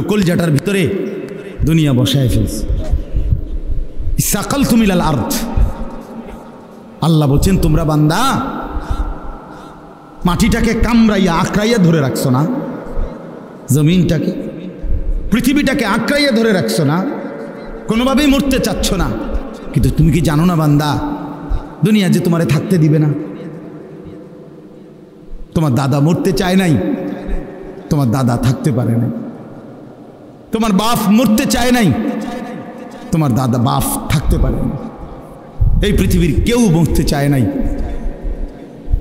কলজাটার ভিতরে দুনিয়া বসায় ফেলছে। সাকালতুম ইলাল আরদ, আল্লাহ বলছেন তোমরা বান্দা মাটিটাকে কামড়াইয়া আঁকড়াইয়া ধরে রাখছো না, জমিনটাকে পৃথিবীটাকে আঁকড়াইয়া ধরে রাখছো না, কোনোভাবেই মরতে চাচ্ছ না। কিন্তু তুমি কি জানো না বান্দা, দুনিয়া যে তোমারে থাকতে দিবে না। তোমার দাদা মরতে চায় নাই, তোমার দাদা থাকতে পারে নাই। তোমার বাপ মরতে চায় নাই, তোমার দাদা বাপ থাকতে পারে না। এই পৃথিবীর কেউ মরতে চায় নাই,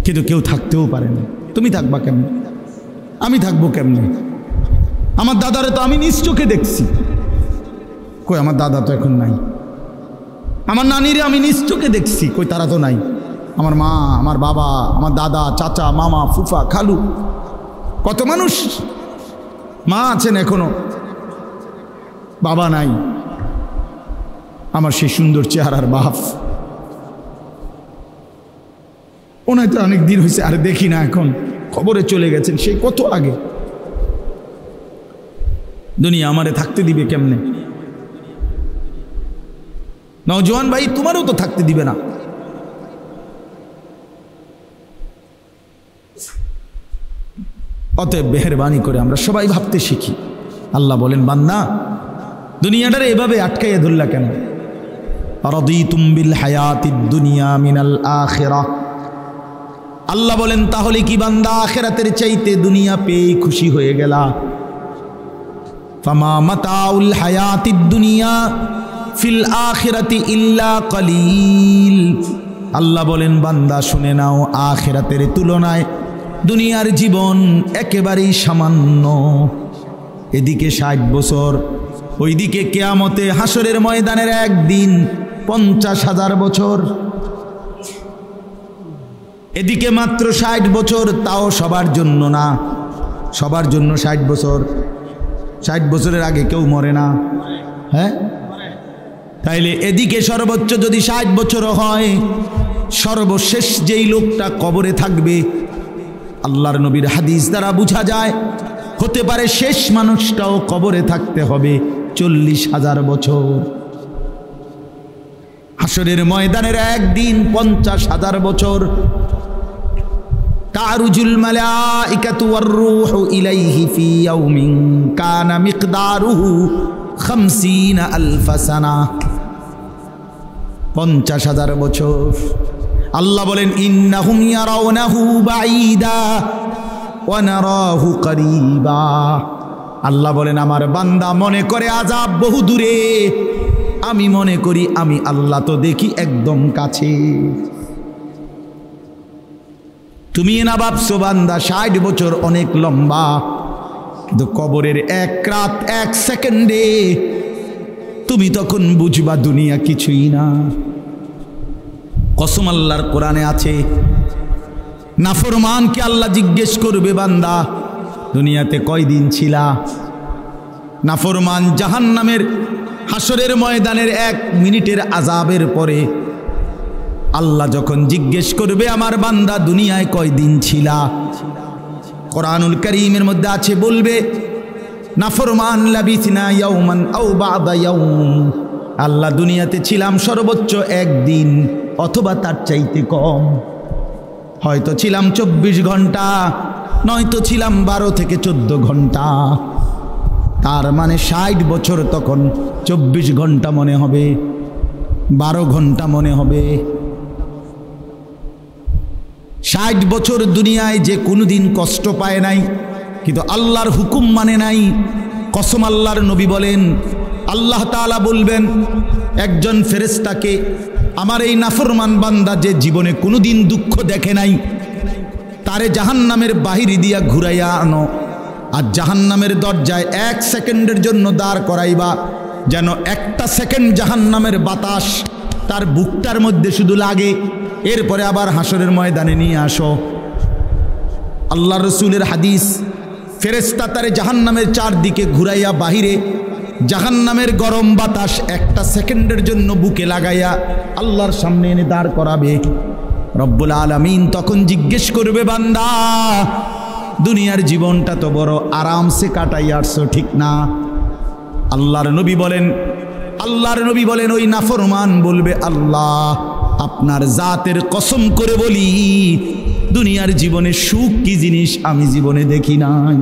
কিন্তু কেউ থাকতেও পারে না। তুমি থাকবা কেমনে? আমি থাকবো কেমনে? আমার দাদারে তো আমি নিজ চোখে দেখছি, কই আমার দাদা তো এখন নাই। আমার নানিরে আমি নিজ চোখে দেখছি, কই তারা তো নাই। আমার মা, আমার বাবা, আমার দাদা, চাচা, মামা, ফুফা, খালু, কত মানুষ। মা আছেন এখনো, বাবা নাই। আমার সেই সুন্দর চেহারার বাপ, ওনায় তো অনেক দিন হয়েছে আর দেখি না, এখন খবরে চলে গেছেন সেই কত আগে। দুনিয়া আমারে থাকতে দিবে কেমনে? নওজোয়ান ভাই, তোমারও তো থাকতে দিবে না। অতএব মেহেরবানি করে আমরা সবাই ভাবতে শিখি। আল্লাহ বলেন বান্দা দুনিয়াটারে এভাবে আটকাইয়া ধরলা কেন? রাদিতুম বিল হায়াতিদ দুনিয়া মিনাল আখিরাহ, আল্লাহ বলেন তাহলে কি বান্দা আখিরাতের চাইতে দুনিয়া পেয়ে খুশি হয়ে গেলা? ফামা মাতাউল হায়াতিদ দুনিয়া ফিল আখিরাতি ইল্লা কলিল, আল্লাহ বলেন বান্দা শুনে নাও, আখিরাতের তুলনায় দুনিয়ার জীবন একেবারেই সামান্য। এদিকে 60 বছর, ওইদিকে কিয়ামতে হাসরের ময়দানের একদিন 50,000 বছর। এদিকে মাত্র 60 বছর, তাও সবার জন্য না। সবার জন্য 60 বছর, 60 বছরের আগে কেউ মরে না। হ্যাঁ, তাইলে এদিকে সর্বোচ্চ যদি 60 বছরও হয়, সর্বশেষ যেই লোকটা কবরে থাকবে, আল্লাহর নবীর হাদিস দ্বারা বোঝা যায় হতে পারে শেষ মানুষটাও কবরে থাকতে হবে 40,000 বছর। হাসরের ময়দানের একদিন 50,000 বছর। তারুজুল মালাইকাতু ওয়ার রূহু ইলাইহি ফি ইয়াউমিন কানা মিকদারুহু 50,000 সানা, 50,000 বছর। আল্লাহ বলেন ইন্নাহুম ইয়ারাউনাহু বাঈদা ওয়া নারাহু করিবা, আল্লাহ বলেন আমার বান্দা মনে করে আযাব বহু দূরে, আমি মনে করি আমি আল্লাহ তো দেখি একদম কাছে। তুমি না ভাবছো বান্দা 60 বছর অনেক লম্বা, কিন্তু কবরের 1 রাত 1 সেকেন্ডে তুমি তখন বুঝবা দুনিয়া কিছুই না। কসম আল্লাহর কোরআনে আছে, নাফরমানকে আল্লাহ জিজ্ঞেস করবে বান্দা দুনিয়াতে কয়দিন ছিলা? নাফরমান জাহান্নামের হাসরের ময়দানের 1 মিনিটের আযাবের পরে আল্লাহ যখন জিজ্ঞেস করবে আমার বান্দা দুনিয়ায় কয়দিন ছিলা, কোরআনুল কারীমের মধ্যে আছে, বলবে নাফরমান লাবিসনা ইয়াওমান আও বা'দা ইয়াওম, আল্লাহ দুনিয়াতে ছিলাম সর্বোচ্চ 1 দিন অথবা তার চাইতে কম। হয়তো ছিলাম 24 ঘন্টা, নয়তো ছিলাম 12 থেকে 14 ঘন্টা। তার মানে 60 বছর তখন 24 ঘন্টা মনে হবে, 12 ঘন্টা মনে হবে। 60 বছর দুনিয়ায় যে কোনোদিন কষ্ট পায় নাই, কিন্তু আল্লাহর হুকুম মানে নাই। কসম আল্লাহর নবী বলেন, আল্লাহ তাআলা বলবেন একজন ফেরেশতাকে, আমার এই নাফরমান বান্দা যে জীবনে কোনোদিন দুঃখ দেখে নাই, তারে জাহান্নামের বাহিরে দিয়া ঘুরাইয়া আনো, আর জাহান্নামের দরজায় 1 সেকেন্ডের জন্য দাঁড় করাইবা, যেন 1 সেকেন্ড জাহান্নামের বাতাস তার বুকটার মধ্যে শুধু লাগে, এরপরে আবার হাসরের ময়দানে নিয়ে আসো। আল্লাহ রসুলের হাদিস, ফেরেশতা তারে জাহান্নামের 4 দিকে ঘুরাইয়া বাহিরে জাহান্নামের গরম বাতাস 1 সেকেন্ডের জন্য বুকে লাগাইয়া আল্লাহর সামনে এনে দাঁড় করাবে। রব্বুল আলামিন তখন জিজ্ঞেস করবে বান্দা দুনিয়ার জীবনটা তো বড় আরামসে কাটাই আসছো, ঠিক না? আল্লাহর নবী বলেন ওই নাফরমান বলবে, আল্লাহ আপনার জাতের কসম করে বলি দুনিয়ার জীবনে সুখ কি জিনিস আমি জীবনে দেখি নাই।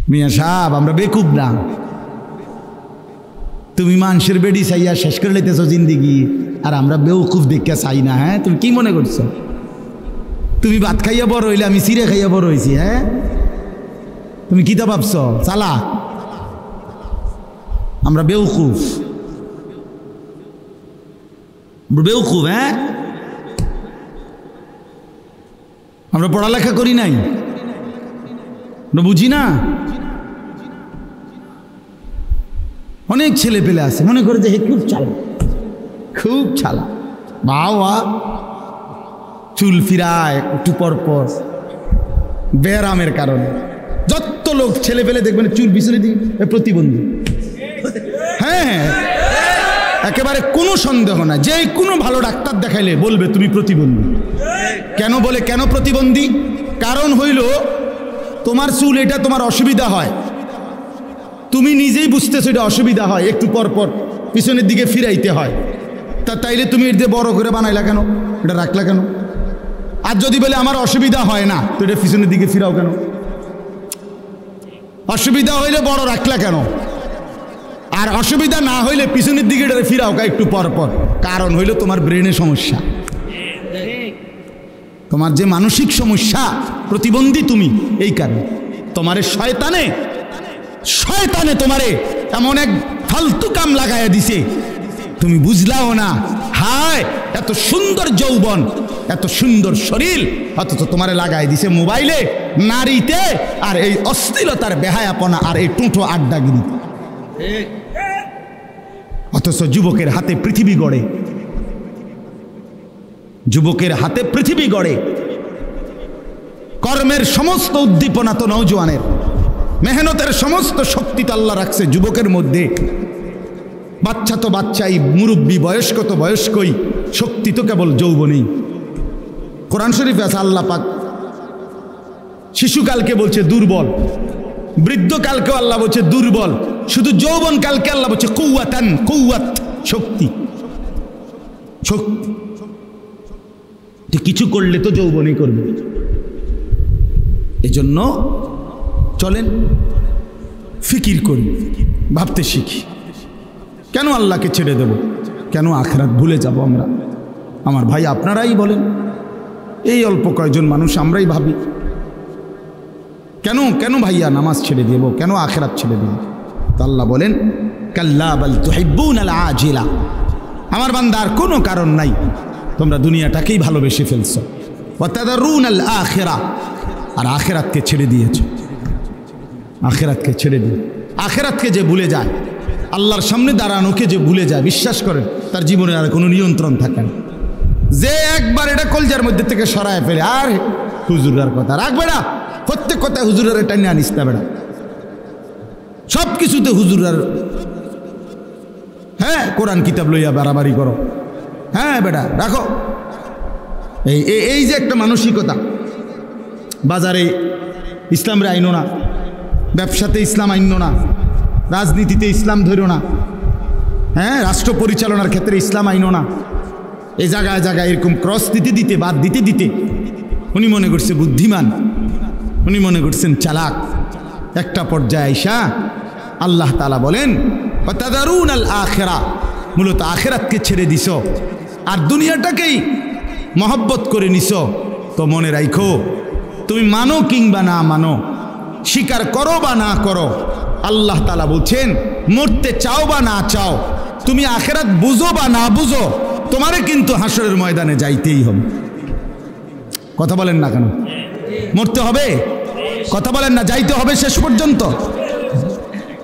মিয়া সাহেব, আমরা বেকুব না। তুমি মানুষের বেডি চাইয়া শেষ করে লেতেছো জিন্দিগি, আর আমরা বেউকুফ দেখে চাই না। হ্যাঁ, তুমি কি মনে করছো? তুমি ভাত খাইয়া বড় হইলে আমি চিড়ে খাইয়া বড় হয়েছি? হ্যাঁ, তুমি কিতা ভাবছ? চালা, আমরা বেউকুফ। হ্যাঁ, আমরা পড়ালেখা করি নাই, আমরা বুঝি না। অনেক ছেলে পেলে আছে মনে করে যে খুব চালা বাবা, চুল ফিরায় একটু পর পর ব্যারামের কারণে। যত লোক ছেলে পেলে দেখবেন চুল পিছনে দিয়ে প্রতিবন্ধী। হ্যাঁ, একেবারে কোনো সন্দেহ না, যে কোনো ভালো ডাক্তার দেখাইলে বলবে তুমি প্রতিবন্ধী। কেন বলে, কেন প্রতিবন্ধী? কারণ হইল তোমার চুল এটা তোমার অসুবিধা হয়, তুমি নিজেই বুঝতেছো এটা অসুবিধা হয়, একটু পর পর পিছনের দিকে ফিরাইতে হয়। তাইলে তুমি এটা বড় করে বানাইলা কেন, এটা রাখলা কেন? আর যদি বলে আমার অসুবিধা হয় না, তো এটা পিছনের দিকে ফিরাও কেন? অসুবিধা হইলে বড় রাখলা কেন? আর অসুবিধা না হইলে পিছনের দিকে এটা ফিরাও একটু পর পর। কারণ হইল তোমার ব্রেনে সমস্যা, তোমার যে মানসিক সমস্যা, প্রতিবন্ধী তুমি এই কারণে। তোমারে শয়তানে তোমারে এমন এক ফালতু কাম লাগাইয়া দিছে, তুমি বুঝলাও না। হায়, এত সুন্দর যৌবন, এত সুন্দর শরীর, অথচ তোমারে লাগাই দিছে মোবাইলে, নারীতে, আর এই অশ্লীলতার বেহায়াপনা, আর এই টুঁটো আড্ডাগিরি। অথচ যুবকের হাতে পৃথিবী গড়ে, যুবকের হাতে পৃথিবী গড়ে। কর্মের সমস্ত উদ্দীপনা তো নওজোয়ানের, মেহনতের সমস্ত শক্তি তো আল্লাহ রাখছে যুবকের মধ্যে। বাচ্চা তো বাচ্চাই, মুরব্বী বয়স্ক তো বয়স্কই, শক্তি তো কেবল যৌবনেই। কোরআন শরীফে আছে আল্লাহ পাক শিশুকালকে বলছে দুর্বল, বৃদ্ধকালকেও আল্লাহ বলছে দুর্বল, শুধু যৌবন কালকে আল্লাহ বলছে কুওয়াতান, কুওয়াত, শক্তি। কিছু করলে তো যৌবনই করবে। এজন্য চলেন ফিকির করি, ভাবতে শিখি। কেন আল্লাহকে ছেড়ে দেব? কেন আখিরাত ভুলে যাব আমরা? আমার ভাই, আপনারাই বলেন, এই অল্প কয়েকজন মানুষ আমরাই ভাবি কেন ভাইয়া নামাজ ছেড়ে দেব, কেন আখিরাত ছেড়ে দেব? তো আল্লাহ বলেন, কাল্লা বাল তুহিব্বুনাল আজিলা। আমার বান্দার কোনো কারণ নাই, তোমরা দুনিয়াটাকেই ভালোবেসে ফেলছো। ওয়া তাদারুনাল আখিরা, আর আখিরাতকে ছেড়ে দিয়েছো। আখিরাতকে ছেড়ে দিয়ে, আখিরাতকে যে ভুলে যায়, আল্লাহর সামনে দাঁড়ানোকে যে ভুলে যায়, বিশ্বাস করেন তার জীবনে আর কোনো নিয়ন্ত্রণ থাকে না। যে একবার এটা কলজার মধ্যে থেকে সরায় ফেলে, আর হুজুরের কথা রাখবে না, প্রত্যেক কথায় হুজুরের এটা নিয়ে আনিস না বেড়া, সব কিছুতে হুজুরের। হ্যাঁ, কোরআন কিতাব লইয়া বাড়াবাড়ি করো, হ্যাঁ বেটা রাখো। এই যে একটা মানসিকতা, বাজারে ইসলাম রে আইনো না, ব্যবসাতে ইসলাম আইনো না, রাজনীতিতে ইসলাম ধরো না, হ্যাঁ রাষ্ট্র পরিচালনার ক্ষেত্রে ইসলাম আইনো না। এই জায়গায় জায়গায় এরকম ক্রস দিতে বাদ দিতে উনি মনে করছে বুদ্ধিমান, উনি মনে করছেন চালাক। একটা পর্যায়ে আইসা আল্লাহ তাআলা বলেন, ওয়াতাদারুনাল আখিরা, মূলত আখিরাতকে ছেড়ে দিছ আর দুনিয়াটাকেই মহব্বত করে নিছ। তো মনে রাখো, তুমি মানো কিংবা না মানো, স্বীকার করো বা না করো, আল্লাহ তাআলা বলছেন মরতে চাও বা না চাও, তুমি আখিরাত বুঝো বা না বুঝো, তোমারে কিন্তু হাসরের ময়দানে যাইতেই হবে। কথা বলেন না কেন? মরতে হবে, কথা বলেন না, যাইতে হবে শেষ পর্যন্ত,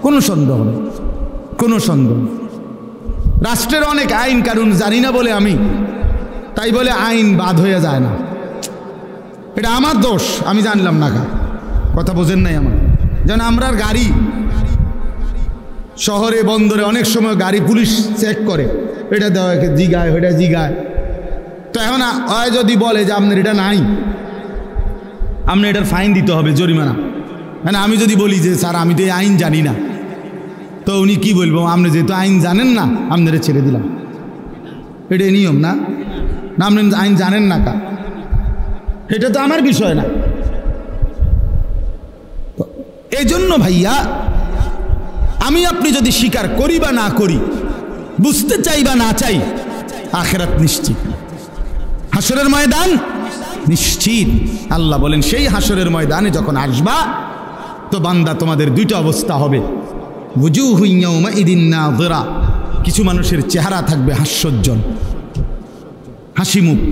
কোনো সন্দেহ নেই, কোনো সন্দেহ। রাষ্ট্রের অনেক আইন কানুন জানি না বলে আমি, তাই বলে আইন বাদ হয়ে যায় না, এটা আমার দোষ, আমি জানলাম না। কথা বোঝেন নাই আমার? যেন আমরা গাড়ি শহরে বন্দরে অনেক সময় গাড়ি পুলিশ চেক করে, এটা দেওয়া জিগায়, ওইটা জিগায়, তো এখন ওই যদি বলে যে আপনার এটা নাই, আপনি এটার ফাইন দিতে হবে, জরিমানা। মানে আমি যদি বলি যে স্যার আমি তো এই আইন জানি না, তো উনি কি বলবো, আপনি যেহেতু আইন জানেন না আপনারা ছেড়ে দিলাম, এটাই নিয়ম না? না আপনি আইন জানেন না কা, এটা তো আমার বিষয় না। এই জন্য ভাইয়া, আমি আপনি যদি স্বীকার করি বা না করি, বুঝতে চাই বা না চাই, আখিরাত নিশ্চিত, হাসরের ময়দান নিশ্চিত। আল্লাহ বলেন সেই হাসরের ময়দানে যখন আসবা তো বান্দা তোমাদের দুইটা অবস্থা হবে, ওয়ুজুহু ইয়াওমাইদিন নাযিরা, কিছু মানুষের চেহারা থাকবে হাস্যোজ্জ্বল, হাসি মুখ,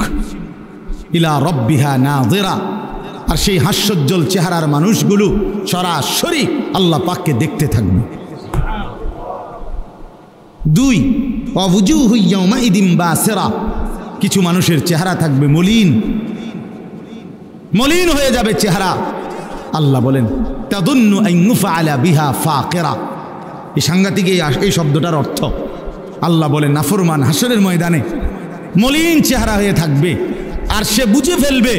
ইলা রাব্বিহা নাযিরা, আর সেই হাস্যোজ্জ্বল চেহারার মানুষগুলো সরাসরি আল্লাহ পাককে দেখতে থাকবে। দুই, ওয়ুজুহু ইয়াওমাইদিন বাসিরা, কিছু মানুষের চেহারা থাকবে মলিন, মলিন হয়ে যাবে চেহারা। আল্লাহ বলেন তাদুন্নু আন ইউফআলা বিহা ফাকিরা, এই সাংঘাতিক এই শব্দটার অর্থ। আল্লাহ বলেন নাফরমান হাসরের ময়দানে মলিন চেহারা হয়ে থাকবে, আর সে বুঝে ফেলবে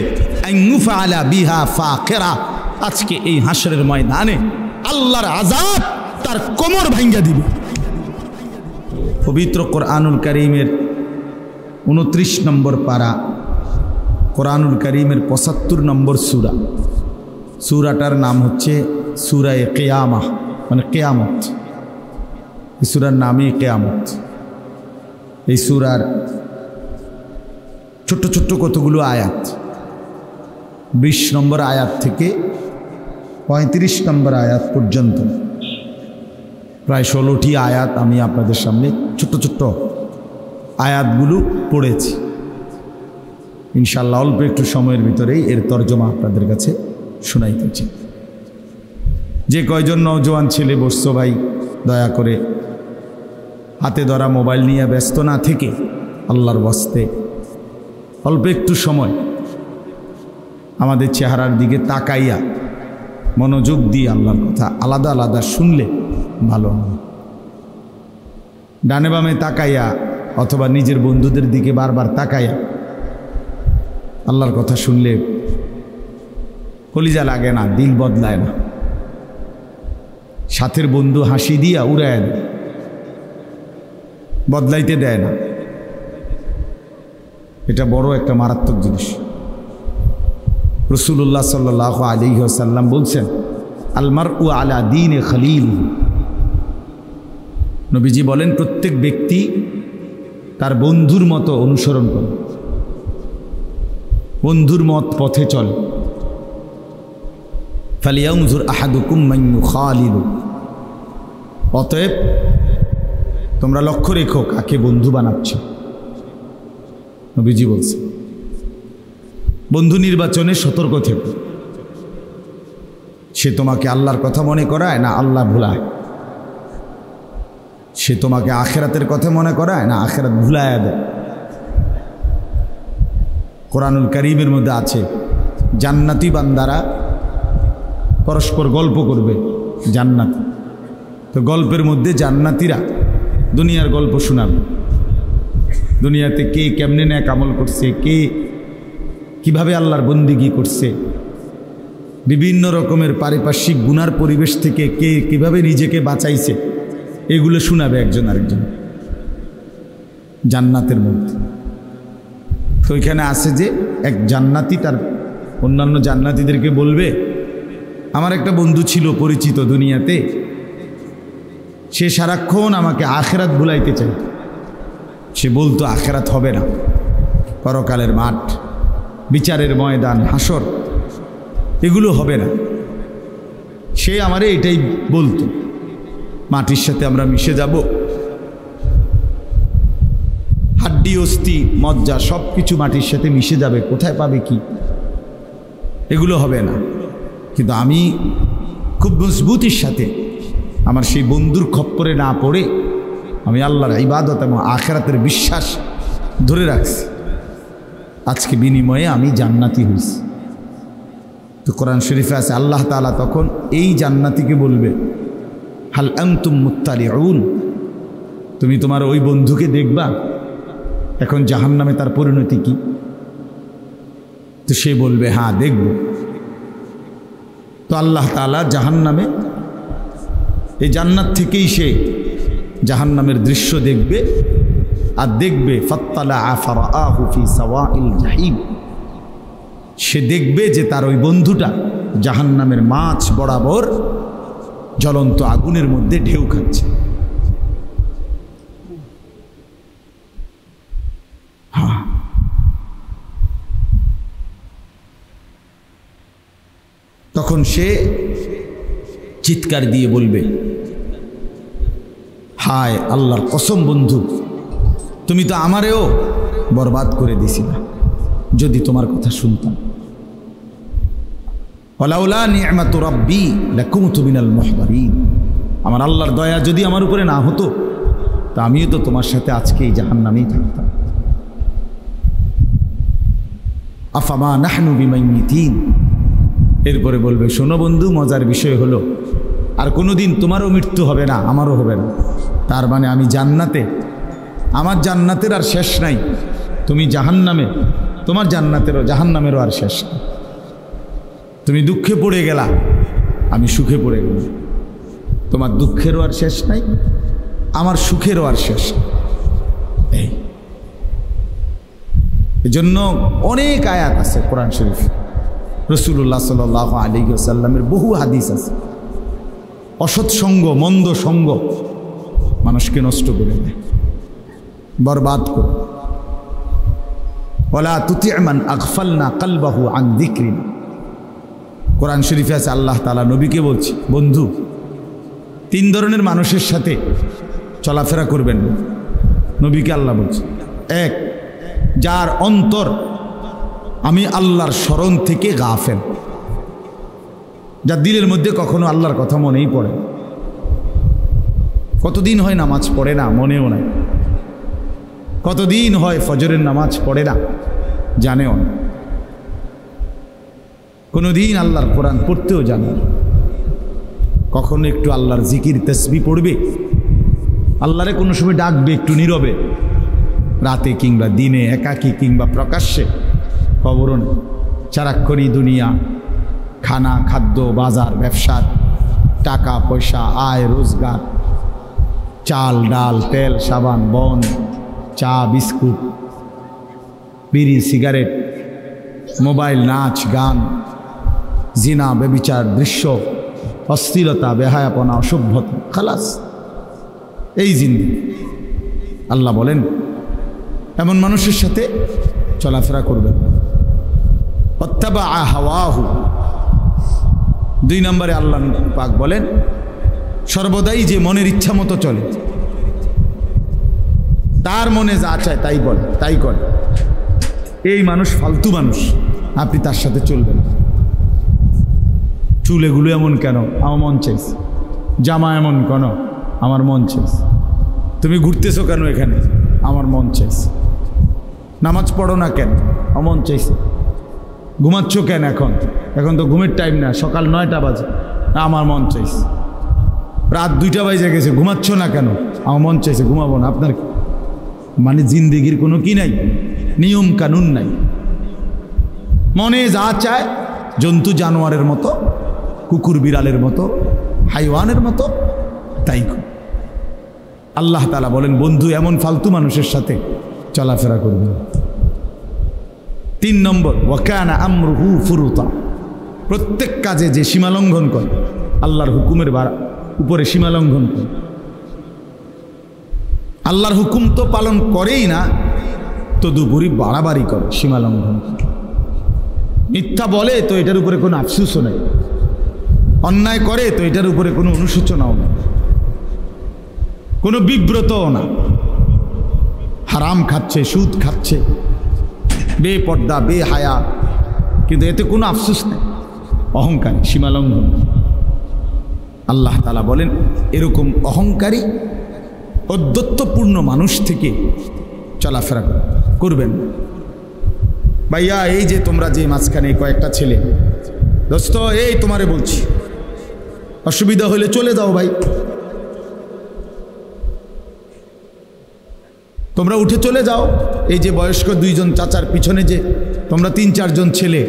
আন ইউফআলা বিহা ফাকিরা, আজকে এই হাসরের ময়দানে আল্লাহর আযাব তার কোমর ভাঙ্গা দিবে। পবিত্র কোরআনুল কারীমের 29 নম্বর পারা, কোরআনুল কারীমের 75 নম্বর সূরা, সূরাটার নাম হচ্ছে সূরায়ে কিয়ামাহ, মানে কিয়ামত। এই সূরার নামই কিয়ামত। এই সূরার ছোট্ট ছোট্ট কতগুলো আয়াত, 20 নম্বর আয়াত থেকে 35 নম্বর আয়াত পর্যন্ত প্রায় 16টি আয়াত আমি আপনাদের সামনে ছোট্ট ছোট্ট আয়াতগুলো পড়েছি। ইনশাআল্লাহ অল্প একটু সময়ের ভিতরেই এর তর্জমা আপনাদের কাছে শোনাইতেছি। যে কয়জন নওজোয়ান ছেলে বসছো ভাই, দয়া করে হাতে ধরা মোবাইল নিয়ে ব্যস্ত না থেকে আল্লাহর ওয়াস্তে অল্প একটু সময় আমাদের চেহারার দিকে তাকাইয়া মনোযোগ দিয়ে আল্লাহর কথা আলাদা আলাদা শুনলে ভালো হবে। ডানে বামে তাকাইয়া অথবা নিজের বন্ধুদের দিকে বারবার তাকাইয়া আল্লাহর কথা শুনলে কলিজা লাগে না, দিল বদলায় না। সাথের বন্ধু হাসি দিয়া উড়ায় দেয়, বদলাইতে দেয় না। এটা বড় একটা মারাত্মক জিনিস। রাসূলুল্লাহ সাল্লাল্লাহু আলাইহি ওয়াসাল্লাম বলছেন আল মারউ আলা দীনে খলিল, নবীজি বলেন প্রত্যেক ব্যক্তি তার বন্ধুর মতো অনুসরণ করে, বন্ধুর মত পথে চলে। ফালিয়ানজুর আহাদুকুম মান ইউখালিলু, অতএব তোমরা লক্ষ্য রেখো কাকে বন্ধু বানাচ্ছ। নবীজি বলছে বন্ধু নির্বাচনে সতর্ক থেকো, সে তোমাকে আল্লাহর কথা মনে করায় না আল্লাহ ভুলায়, সে তোমাকে আখিরাতের কথা মনে করায় না আখিরাত ভুলায় দেয়। কোরআনুল কারীমের মধ্যে আছে জান্নাতি বান্দারা পরস্পর গল্প করবে জান্নাত, তো গল্পের মধ্যে জান্নাতিরা দুনিয়ার গল্প শোনাবে, দুনিয়াতে কে কেমনে নেক আমল করছে, কে কিভাবে আল্লাহর বন্দিগি করছে, বিভিন্ন রকমের পারিপার্শ্বিক গুনার পরিবেশ থেকে কে কিভাবে নিজেকে বাঁচাইছে, এগুলো শোনাবে একজন আরেকজন জান্নাতের মধ্যে। তো এখানে আছে যে এক জান্নাতি তার অন্যান্য জান্নাতিদেরকে বলবে আমার একটা বন্ধু ছিল পরিচিত দুনিয়াতে, সে সারাক্ষণ আমাকে আখিরাত ভুলাইতে চাই। সে বলতো আখিরাত হবে না, পরকালের মাঠ, বিচারের ময়দান, হাসর, এগুলো হবে না। সে আমারে এটাই বলতো, মাটির সাথে আমরা মিশে যাব, হাড্ডি অস্থি মজ্জা সব কিছু মাটির সাথে মিশে যাবে, কোথায় পাবে কি, এগুলো হবে না। কিন্তু আমি খুব মজবুতির সাথে আমার সেই বন্ধুর খপ্পরে না পড়ে আমি আল্লাহর ইবাদত এবং আখিরাতের বিশ্বাস ধরে রাখছি, আজকে বিনিময়ে আমি জান্নাতি হইছি। তো কোরআন শরীফে আছে আল্লাহ তাআলা তখন এই জান্নাতিকে বলবে হাল আনতুম মুত্তালিউন, তুমি তোমার ওই বন্ধুকে দেখবা এখন জাহান্নামে তার পরিণতি কি। তো সে বলবে হ্যাঁ দেখব। তো আল্লাহ তাআলা জাহান্নামে, এই জান্নাত থেকেই সে জাহান্নামের দৃশ্য দেখবে, আর দেখবে ফাত্তালাআ ফারাআহু ফি সাওয়াইল জাহিম, সে দেখবে যে তার ওই বন্ধুটা জাহান্নামের মাছ বরাবর জ্বলন্ত আগুনের মধ্যে ঢেউ খাচ্ছে। হ্যাঁ, তখন সে চিৎকার দিয়ে বলবে, হায় আল্লাহর কসম বন্ধু, তুমি তো আমারেও বরবাদ করে দিছিলা, যদি তোমার কথা শুনতাম। ওয়ালাউলা নি'মাতু রাব্বি লাকুনতু মিনাল মুহদারিন, আমার আল্লাহর দয়া যদি আমার উপরে না হতো তা আমিও তো তোমার সাথে আজকে এই জাহান্নামেই থাকতাম। আফামা নাহনু বিমাইয়িতিন, এরপরে বলবে শোনো বন্ধু, মজার বিষয় হলো আর কোনোদিন তোমারও মৃত্যু হবে না, আমারও হবে না। তার মানে আমি জান্নাতে, আমার জান্নাতের আর শেষ নাই, তুমি জাহান্নামে, তোমার জাহান্নামেরও আর শেষ নাই। তুমি দুঃখে পড়ে গেলা, আমি সুখে পড়ে গেলাম, তোমার দুঃখেরও আর শেষ নাই, আমার সুখেরও আর শেষ নেই। এই জন্য অনেক আয়াত আছে কোরআন শরীফ, রাসূলুল্লাহ সাল্লাল্লাহু আলাইহি ওয়াসাল্লামের বহু হাদিস আছে। অসৎ সঙ্গ, মন্দ সঙ্গ মানুষকে নষ্ট করে দেয়, বরবাদ করে। ওয়ালা তুতি' মান আগফালনা কলবাহু আন যিকরিনা, কোরআন শরীফে আছে, আল্লাহ তাআলা নবীকে বলছে, বন্ধু 3 ধরনের মানুষের সাথে চলাফেরা করবেন না। নবীকে আল্লাহ বলছে, 1, যার অন্তর আমি আল্লাহর স্মরণ থেকে গাফেল, যার দিলের মধ্যে কখনো আল্লাহর কথা মনেই পড়ে, কতদিন হয় নামাজ পড়ে না, মনেও নাই, কতদিন হয় ফজরের নামাজ পড়ে না, জানেও না, কোনোদিন আল্লাহর কোরআন পড়তেও জানে না, কখনো একটু আল্লাহর জিকির তাসবিহ পড়বে, আল্লাহরে কোনো সময় ডাকবে একটু নীরবে, রাতে কিংবা দিনে, একাকী কিংবা প্রকাশ্যে, খবরও নেই। সারাক্ষণই দুনিয়া, খানা, খাদ্য, বাজার, ব্যবসার, টাকা পয়সা, আয় রোজগার, চাল ডাল, তেল, সাবান, বন, চা, বিস্কুট, বিড়ি, সিগারেট, মোবাইল, নাচ গান, জিনা, ব্যভিচার, দৃশ্য, অশ্লীলতা, বেহায়াপনা, অসভ্যতা, খালাস, এই জিন্দেগি। আল্লাহ বলেন এমন মানুষের সাথে চলাফেরা করবেন। ওয়াত্তাবা হাওয়াহু, 2 নম্বরে আল্লাহ পাক বলেন সর্বদাই যে মনের ইচ্ছা মতো চলে, তার মনে যা চায় তাই বলে, তাই করে, এই মানুষ ফালতু মানুষ, আপনি তার সাথে চলবেন। চুল এগুলো এমন কেন, আমার মন চাইছে, জামা এমন কেন, আমার মন চাইছে, তুমি ঘুরতেছো কেন এখানে, আমার মন চাইছে, নামাজ পড়ো না কেন, আমার মন চাইছে, ঘুমাচ্ছ কেন এখন তো ঘুমের টাইম না, সকাল 9টা বাজে, আমার মন চাইছে, রাত 2টা বাজে গেছে, ঘুমাচ্ছ না কেন, আমার মন চাইছে, ঘুমাবো না। আপনার মানে জিন্দেগির কোনো কি নাই, নিয়ম কানুন নাই, মনে যা চায়, জন্তু জানোয়ারের মতো, কুকুর বিড়ালের মতো, হাইওয়ানের মতো তাই। আল্লাহ তাআলা বলেন বন্ধু এমন ফালতু মানুষের সাথে চলাফেরা করবে। 3 নম্বর, ওয়াকানা আমরুহু ফুরুতা, প্রত্যেক কাজে যে সীমালঙ্ঘন করে, আল্লাহর হুকুমের উপরে সীমালঙ্ঘন করে, আল্লাহর হুকুম তো পালন করেই না, তদুপরি বাড়াবাড়ি করে, সীমালঙ্ঘন করে, মিথ্যা বলে তো এটার উপরে কোনো আফসোসও নেই, অন্যায় করে তো এটার উপরে কোনো অনুশোচনাও নেই, কোনো বিব্রতও না, হারাম খাচ্ছে, সুদ খাচ্ছে, বেপর্দা, বেহায়া, কিন্তু এতে কোনো আফসোস নেই, অহংকারী, সীমালঙ্ঘন। আল্লাহ তাআলা বলেন এরকম অহংকারী, ঔদ্ধত্যপূর্ণ মানুষ থেকে চলাফেরা করবেন। ভাইয়া এই যে তোমরা যে মাঝখানে কয়েকটা ছেলে, দোস্ত এই তোমারে বলছি, অসুবিধা হলে চলে যাও ভাই, তোমরা উঠে চলে যাও। এই যে বয়স্ক 2 জন চাচার পিছনে যে তোমরা 3-4 জন ছেলে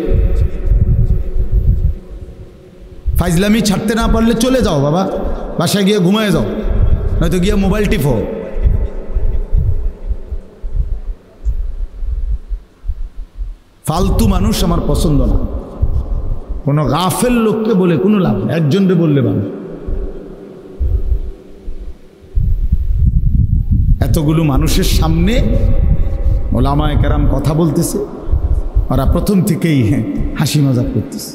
ফাইজলামি ছাড়তে না পারলে চলে যাও বাবা, বাসায় গিয়ে ঘুমায় যাও, নয়তো গিয়ে মোবাইল টিপো। ফালতু মানুষ আমার পছন্দ না। কোনো গাফেল লোককে বলে কোনো লাভ, একজনকে বললে ভালো। এতগুলো মানুষের সামনে ওলামায়ে কেরাম কথা বলতেছে, ওরা প্রথম থেকেই হাসি মজাক করতেছে।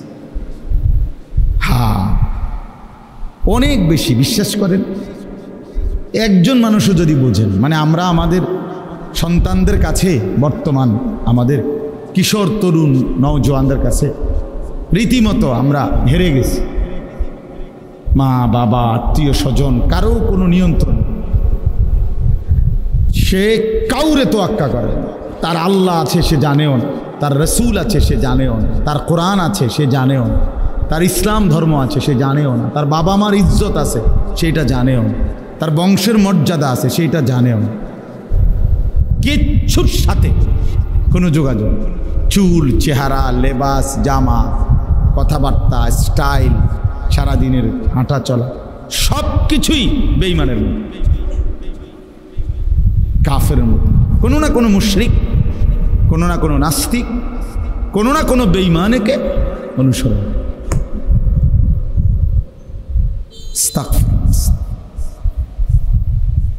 হ্যাঁ, অনেক বেশি বিশ্বাস করেন। একজন মানুষও যদি বোঝেন, মানে আমরা আমাদের সন্তানদের কাছে, বর্তমান আমাদের কিশোর তরুণ নওজোয়ানদের কাছে রীতিমতো আমরা হেরে গেছি। মা বাবা আত্মীয় স্বজন কারো কোনো নিয়ন্ত্রণ, সে কাউরে তোয়াক্কা করে না। তার আল্লাহ আছে সে জানেও না, তার রসুল আছে সে জানেও না, তার কোরআন আছে সে জানেও না, তার ইসলাম ধর্ম আছে সে জানেও না, তার বাবা মার ইজ্জত আছে সেইটা জানেও না, তার বংশের মর্যাদা আছে সেইটা জানেও না। কিচ্ছুর সাথে কোনো যোগাযোগ, চুল, চেহারা, লেবাস, জামা, কথাবার্তা, স্টাইল, সারাদিনের হাঁটা চলা সব কিছুই বেঈমানের মতো, কাফের মতো। কোনো না কোনো মুশরিক, কোনো না কোনো নাস্তিক, কোনো না কোনো বেঈমানকে অনুসরণ।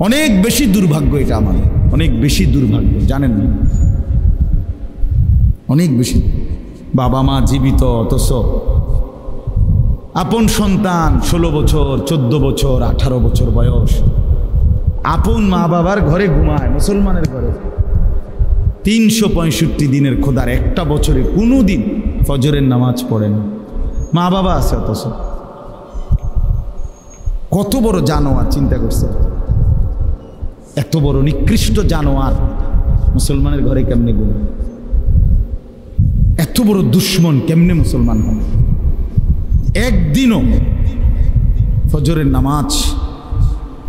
অনেক বেশি দুর্ভাগ্য এটা আমাদের, অনেক বেশি দুর্ভাগ্য, জানেন না? অনেক বেশি। বাবা মা জীবিত, অথচ আপন সন্তান 16 বছর, 14 বছর, 18 বছর বয়স, আপন মা বাবার ঘরে ঘুমায়, মুসলমানের ঘরে। 365 দিনের খোদার একটা বছরে কোনো দিন ফজরের নামাজ পড়ে না। মা বাবা আছে, অথচ কত বড় জানোয়ার, চিন্তা করছে? এত বড় নিকৃষ্ট জানোয়ার মুসলমানের ঘরে কেমনে ঘুমায়? এত বড় দুশ্মন কেমনে মুসলমান হবে? একদিনও ফজরের নামাজ,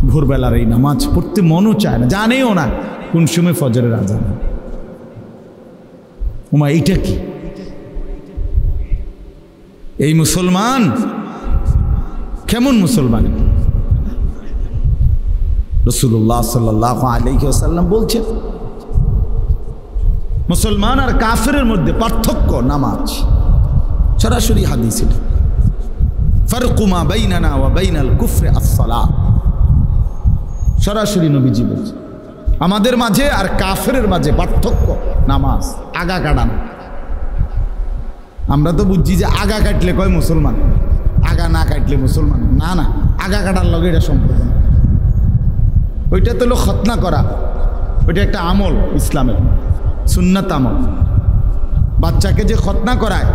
ভোরবেলার এই নামাজ পড়তে মনও চায় না, জানেও না কোন সময় ফজরের আজান। ওমা, এইটা কি? এই মুসলমান কেমন মুসলমান? রাসূলুল্লাহ সাল্লাল্লাহু আলাইহি ওয়াসাল্লাম বলছেন, মুসলমান আর কাফেরের মধ্যে পার্থক্য নামাজ। সরাসরি হাদিস এটা, ফারকু মা বাইনানা ওয়া বাইনাল কুফরি আস-সালাহ। সরাসরি নবীজি বলছেন, আমাদের মাঝে আর কাফেরের মাঝে পার্থক্য নামাজ। আগা কাটানো, আমরা তো বুঝছি যে আগা কাটলে কয় মুসলমান, আগা না কাটলে মুসলমান না। না, আগা কাটার লগে এটা সম্পর্ক না। ওইটা তো হলো খতনা করা, ওইটা একটা আমল, ইসলামের সুন্নাত আমল। বাচ্চাকে যে খতনা করায়,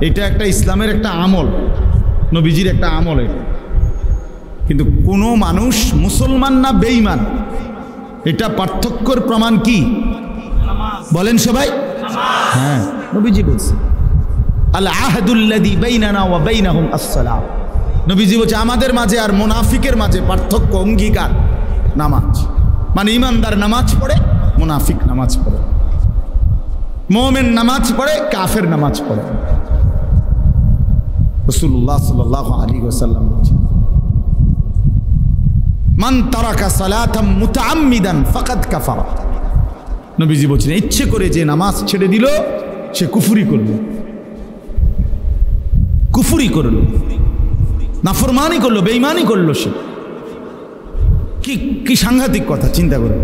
এটা একটা ইসলামের একটা আমল, নবীজির একটা আমল এটা। কিন্তু কোনো মানুষ মুসলমান না বেঈমান, এটা পার্থক্যর প্রমাণ কি বলেন সবাই? হ্যাঁ, নবীজি বলছে, আল আহদুল্লাযী বাইনানা ওয়া বাইনাহুম আস-সালাম। নবীজি বলছে, আমাদের মাঝে আর মুনাফিকের মাঝে পার্থক্য, অঙ্গীকার নামাজ। মানে ইমানদার নামাজ পড়ে, মুনাফিক নামাজ পড়ে, মুমিন নামাজ পড়ে, কাফের নামাজ পড়ে। রাসূলুল্লাহ সাল্লাল্লাহু আলাইহি ওয়াসাল্লাম বলেছেন, মান তারাকা সালাতাম মুতাআম্মিদান ফাকাদ কাফারা। নবীজি বলেছেন, ইচ্ছে করে যে নামাজ ছেড়ে দিল সে কুফরি করল, কুফরি করল, নাফরমানি করলো, বেঈমানি করলো। সে কি সাংঘাতিক কথা, চিন্তা করে।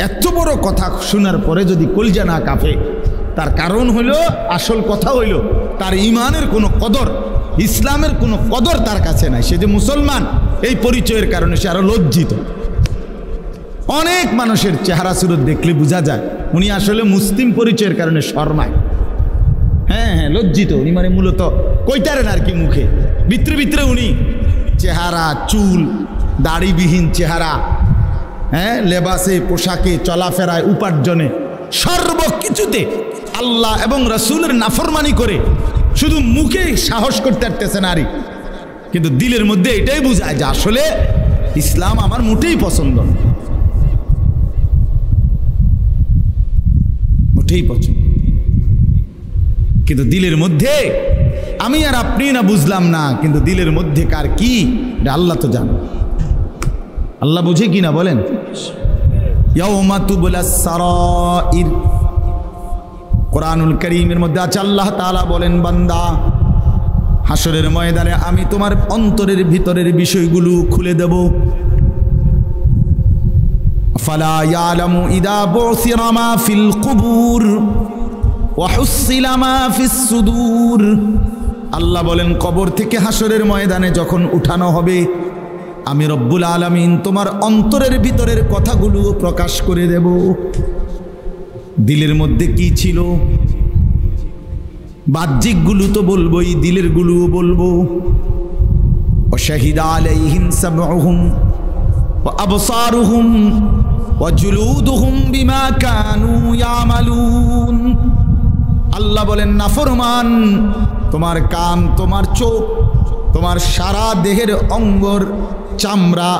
এত বড় কথা শোনার পরে যদি কলজা না কাঁপে, তার কারণ হইল, আসল কথা হইল, তার ইমানের কোনো কদর, ইসলামের কোনো কদর তার কাছে নাই। সে যে মুসলমান এই পরিচয়ের কারণে সে আরো লজ্জিত। অনেক মানুষের চেহারা সুরত দেখলে বোঝা যায় উনি আসলে মুসলিম পরিচয়ের কারণে শর্মায়। হ্যাঁ হ্যাঁ, লজ্জিত উনি, মানে মূলত কইতারেন আর কি মুখে, ভিতরে ভিতরে উনি চেহারা, চুল, দাড়িবিহীন চেহারা, হ্যাঁ, লেবাসে, পোশাকে, চলাফেরায়, উপার্জনে, সর্বকিছুতে আল্লাহ এবং রাসূলের নাফরমানি করে শুধু মুখে সাহস করতে পারতেছে নারী, কিন্তু দিলের মধ্যে এটাই বোঝায় যে আসলে ইসলাম আমার মোটেই পছন্দ না। মোটেই পছন্দ। কিন্তু দিলের মধ্যে আমি আর আপনি না বুঝলাম না, কিন্তু দিলের মধ্যে কার কি এটা আল্লাহ তো জানে। আল্লাহ বুঝে কি না বলেন? ইয়াউমা তুবলাস সারাইর, কোরআনুল কারীমের মধ্যে আছে আল্লাহ তাআলা বলেন, বান্দা হাসরের ময়দানে আমি তোমার অন্তরের ভিতরের বিষয়গুলো খুলে দেব। ফালা ইয়ালামু ইদা বুসিরা মা ফিল কুবুর ওয়া হুসিলা মা ফিস সুদূর। আল্লাহ বলেন, কবর থেকে হাসরের ময়দানে যখন উঠানো হবে, আমি রব্বুল আলামিন তোমার অন্তরের ভিতরের কথাগুলো প্রকাশ করে দেব। দিলের মধ্যে কি ছিল, বাহ্যিকগুলো তো বলবোই, দিলের গুলোও বলবো। শাহিদা আলাইহিম সামউহুম ওয়া আবসারুহুম ওয়া জুলুদুহুম বিমা কানু ইয়ামালুন। আল্লাহ বলেন, নাফরমান, তোমার কান, তোমার চোখ, তোমার সারা দেহের অঙ্গর চামড়া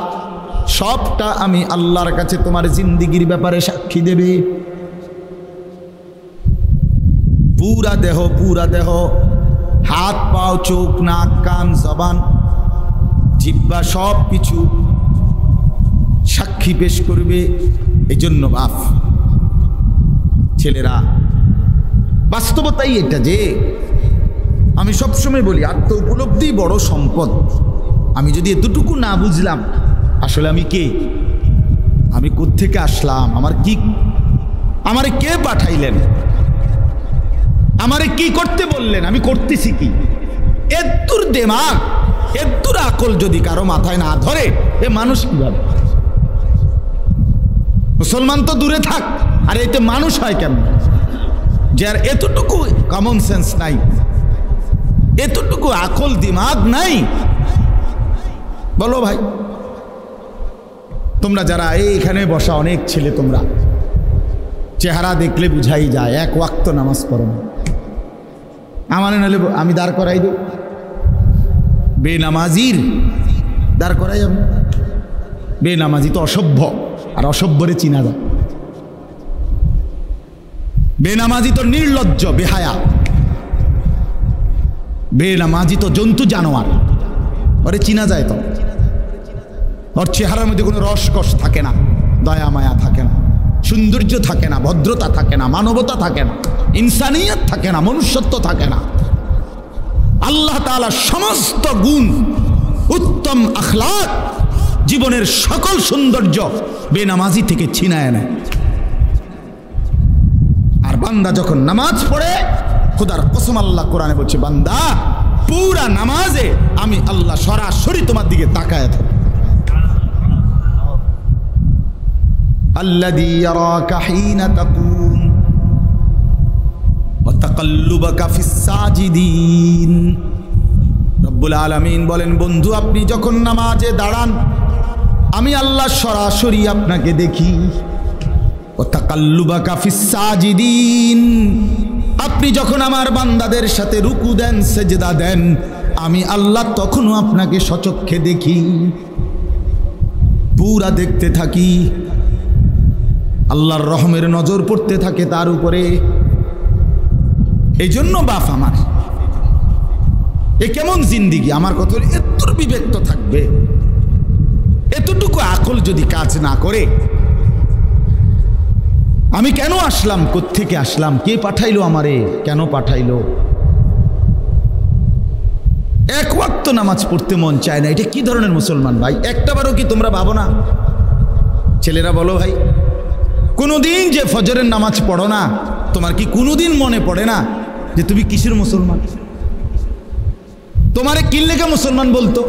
সবটা আমি আল্লাহর কাছে তোমার জিন্দেগির ব্যাপারে সাক্ষী দেবে। পুরা দেহ, পুরা দেহ, হাত পাও, চোখ, নাক, কান, জবান, জিহ্বা, সব কিছু সাক্ষী পেশ করবে। এই জন্য বাপ ছেলেরা, বাস্তবতাই এটা যে আমি সবসময় বলি, আত্ম উপলব্ধি বড় সম্পদ। আমি যদি এতটুকু না বুঝলাম আসলে আমি কে, আমি কোত্থেকে আসলাম, আমারে কে পাঠাইলেন, আমারে কি করতে বললেন, আমি করতেছি কি, এত্তুর দেমাগ, এত্তুর আকল যদি কারো মাথায় না ধরে, এ মানুষ কিভাবে? মুসলমান তো দূরে থাক, আর এতে মানুষ হয় কেমন? যে আর এতটুকু কমন সেন্স নাই, এতটুকু আকল দিমাগ নাই। বলো ভাই, তোমরা যারা এইখানে বসা অনেক ছেলে, তোমরা চেহারা দেখলে বুঝাই যায় এক ওয়াক্ত নামাজ পড়ো না। আমার নাহলে আমি দাঁড় করাই দেব, বেনামাজির দাঁড় করাই আমি। বেনামাজি তো অসভ্য, আর অসভ্যরে চিনা যায়। বেনামাজি তো নির্লজ্জ, বেহায়া। বেনামাজি তো জন্তু জানোয়ার, ওরে চিনা যায় তো। ওর চেহারার মধ্যে কোনো রসকস থাকে না, দয়া মায়া থাকে না, সৌন্দর্য থাকে না, ভদ্রতা থাকে না, মানবতা থাকে না, ইনসানিয়ত থাকে না, মনুষ্যত্ব থাকে না। আল্লাহ তাআলা সমস্ত গুণ, উত্তম আখলাক, জীবনের সকল সৌন্দর্য বেনামাজি থেকে ছিনায় নেয়। আর বান্দা যখন নামাজ পড়ে, খোদার কসম আল্লাহ কোরআনে বলছে, বান্দা পুরা নামাজে আমি আল্লাহ সরাসরি তোমার দিকে তাকায় থাকি। আল্লাযী ইয়ারাকা হিনা তাকুম ওয়া তাকাল্লুবাকা ফিস সাজিদিন। রব্বুল আলামিন বলেন, বন্ধু আপনি যখন নামাজে দাঁড়ান, আমি আল্লাহ সরাসরি আপনাকে দেখি। ওয়া তাকাল্লুবাকা ফিস সাজিদিন, আপনি যখন আমার বান্দাদের সাথে রুকু দেন, সেজদা দেন, আমি আল্লাহ তখনও আপনাকে সচক্ষে দেখি, পুরা দেখতে থাকি। আল্লাহর রহমের নজর পড়তে থাকে তার উপরে। এই জন্য বাপ আমার, এ কেমন জিন্দিগি, আমার কথা এত বিবেক তো থাকবে। এতটুকু আকল যদি কাজ না করে, আমি কেন আসলাম, কোত্থেকে আসলাম, কে পাঠাইলো আমারে, কেন পাঠাইলো? এক ওয়াক্ত নামাজ পড়তে মন চায় না, এটা কি ধরনের মুসলমান ভাই? একটাবারও কি তোমরা ভাবো না? ছেলেরা বলো ভাই, কোনোদিন যে ফজরের নামাজ পড়ো না, তোমার কি কোনোদিন মনে পড়ে না যে তুমি কিসের মুসলমান? তোমারে কি লেগে মুসলমান বলতো?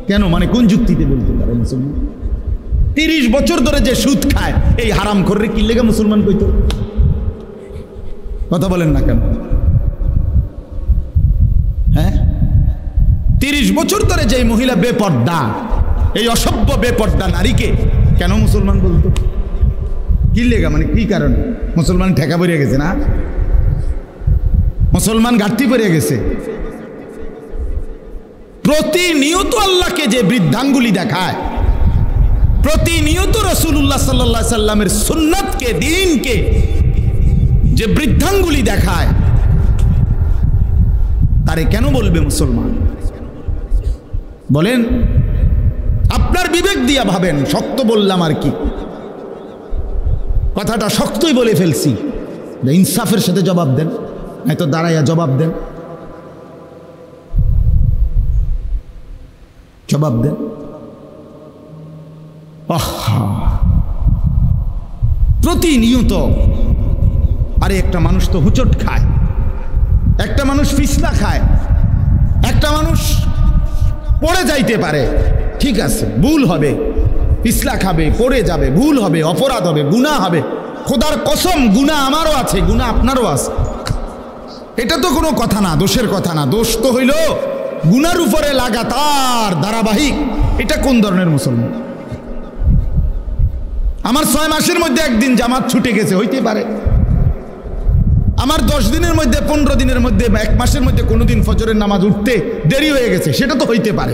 কেন, মানে কোন যুক্তিতে বলতে পারে মুসলমান? 30 বছর ধরে যে সুদ খায়, এই হারাম করে কি লেগে মুসলমান কইতো? কথা বলেন না কেন? হ্যাঁ, 30 বছর ধরে যে মহিলা বেপর্দা, এই অসভ্য বেপর্দা নারীকে কেন মুসলমান বলতো? কি লেগা, মানে কি কারণে? মুসলমান ঠেকা পড়ে গেছে না, মুসলমান ঘাটতি পড়ে গেছে। প্রতিনিয়ত আল্লাহকে যে বৃদ্ধাঙ্গুলি দেখায়, প্রতিনিয়ত রাসূলুল্লাহ সাল্লাল্লাহু আলাইহি সাল্লামের সুন্নাতকে, দ্বীনকে যে বৃদ্ধাঙ্গুলি দেখায় তারে কেন বলবে মুসলমান? বলেন, আপনার বিবেক দিয়া ভাবেন। শক্ত বললাম আর কি, কথাটা শক্তই বলে ফেলছি, ইনসাফের সাথে জবাব দেন, নয়তো দাঁড়াইয়া জবাব দেন, জবাব দেন। প্রতিনিয়ত আরে একটা মানুষ তো হুচট খায়, একটা মানুষ ফিসলা খায়, একটা মানুষ পড়ে যাইতে পারে, ঠিক আছে, ভুল হবে, পিছলা খাবে, পড়ে যাবে, ভুল হবে, অপরাধ হবে, গুনাহ হবে। খোদার কসম, গুনাহ আমারও আছে, গুনাহ আপনারও আছে। এটা তো কোনো কথা না, দোষের কথা না। দোষ তো হইল গুনার উপরে লাগাতার ধারাবাহিক। এটা কোন ধরনের মুসলমান? আমার 6 মাসের মধ্যে একদিন জামাত ছুটে গেছে, হইতে পারে। আমার 10 দিনের মধ্যে, 15 দিনের মধ্যে, 1 মাসের মধ্যে কোনোদিন ফজরের নামাজ উঠতে দেরি হয়ে গেছে, সেটা তো হইতে পারে।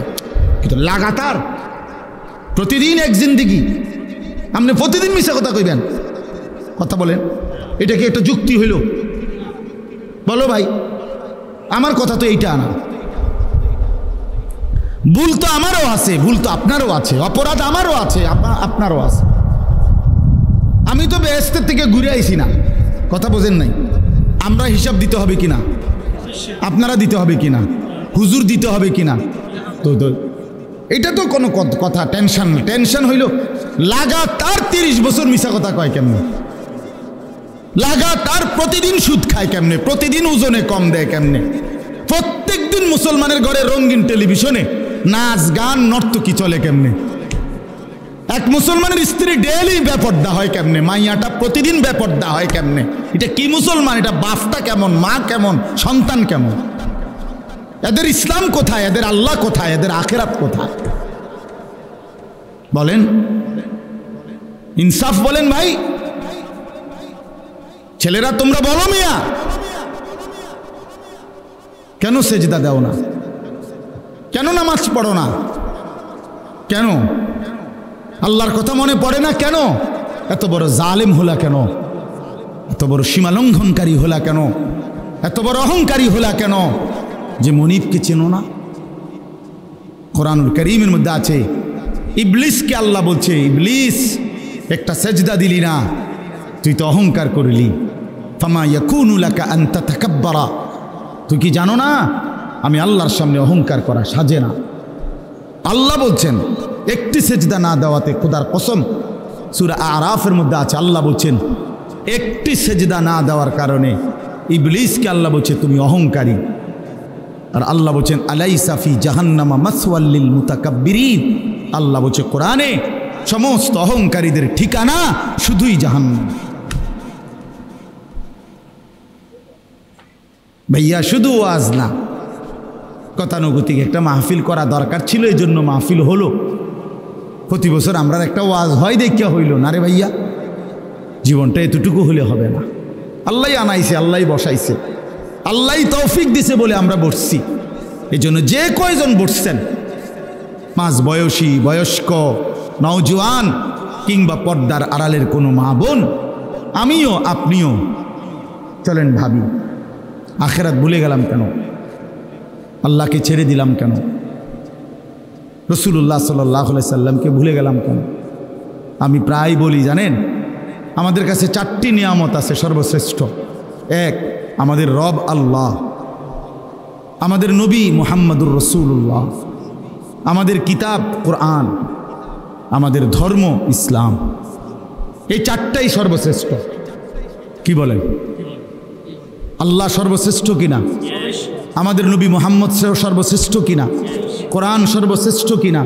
কিন্তু লাগাতার প্রতিদিন এক জিন্দিগি, আপনি প্রতিদিন মিশা কথা কইবেন? কথা বলেন, এটা কি একটা যুক্তি হইল? বলো ভাই, আমার কথা তো এইটা না। ভুল তো আমারও আছে, ভুল তো আপনারও আছে, অপরাধ আমারও আছে, আপনারও আছে। আমি তো বেহেশতের থেকে ঘুরে আইছি না, কথা বোঝেন নাই। আমরা হিসাব দিতে হবে কিনা, আপনারা দিতে হবে কিনা, হুজুর দিতে হবে কিনা, তো এটা তো কোনো কথা টেনশন না। টেনশন হইল লাগাতার 30 বছর মিশা কথা কয় কেমনে, লাগাতার প্রতিদিন সুদ খায় কেমনে, প্রতিদিন ওজনে কম দেয় কেমনে, প্রত্যেক দিন মুসলমানের ঘরে রঙিন টেলিভিশনে নাচ গান নর্তকী চলে কেমনে, এক মুসলমানের স্ত্রী ডেইলি বেপর্দা হয় কেমনে, মাইয়াটা প্রতিদিন বেপর্দা হয় কেমনে। এটা কি মুসলমান? এটা বাপটা কেমন, মা কেমন, সন্তান কেমন? এদের ইসলাম কোথায়, এদের আল্লাহ কোথায়, এদের আখিরাত কোথায়? বলেন, ইনসাফ বলেন ভাই। ছেলেরা তোমরা বলো মিয়া, কেন সেজদা দাও না? কেন নামাজ পড়ো না? কেন আল্লাহর কথা মনে পড়ে না? কেন এত বড় জালেম হলা? কেন এত বড় সীমালঙ্ঘনকারী হলা? কেন এত বড় অহংকারী হলা? কেন যে মনিবকে চেনো না? কোরআনুল কারীমের মধ্যে আছে, ইবলিসকে আল্লাহ বলছে, ইবলিস একটা সেজদা দিলি না, তুই তো অহংকার করলি। ফামা ইয়াকুনু লাকা আন তাতাকাব্বারা, তুই কি জানো না আমি আল্লাহর সামনে অহংকার করা সাজে না। আল্লাহ বলছেন একটি সেজদা না দেওয়াতে, খোদার কসম, সূরা আরাফের মধ্যে আছে, আল্লাহ বলছেন একটি সেজদা না দেওয়ার কারণে ইবলিসকে আল্লাহ বলছে তুমি অহংকারী। আর আল্লাহ বলছেন আলাইসা ফি জাহান্নামা মাসওয়াল লিল মুতাকাব্বিরিন, আল্লাহ বলছে কোরআনে সমস্ত অহংকারীদের ঠিকানা শুধুই জাহান্নাম। ভাইয়া শুধু ওয়াজ না, গতানুগতিক একটা মাহফিল করা দরকার ছিল, এই জন্য মাহফিল হলো। প্রতি বছর আমরা একটা ওয়াজ হয় দেখিয়া হইল না রে ভাইয়া, জীবনটা এতটুকু হলে হবে না। আল্লাহ আনাইছে, আল্লাহ বসাইছে, আল্লাহ তৌফিক দিছে বলে আমরা বসছি। এই জন্য যে কয়জন বসছেন, মাঝ বয়সী, বয়স্ক, নওজোয়ান কিংবা পর্দার আড়ালের কোনো মা বোন, আমিও আপনিও চলেন ভাবি, আখেরাত ভুলে গেলাম কেন? আল্লাহকে ছেড়ে দিলাম কেন? রাসূলুল্লাহ সাল্লাল্লাহু আলাইহি সাল্লামকে ভুলে গেলাম কেন? আমি প্রায় বলি জানেন, আমাদের কাছে 4টি নিয়ামত আছে সর্বশ্রেষ্ঠ। এক, আমাদের রব আল্লাহ, আমাদের নবী মুহাম্মদুর রাসূলুল্লাহ, আমাদের কিতাব কোরআন, আমাদের ধর্ম ইসলাম। এই 4টাই সর্বশ্রেষ্ঠ। কি বলেন? আল্লাহ সর্বশ্রেষ্ঠ কিনা? আমাদের নবী মুহাম্মদ সর্বশ্রেষ্ঠ কিনা? কোরআন সর্বশ্রেষ্ঠ কিনা?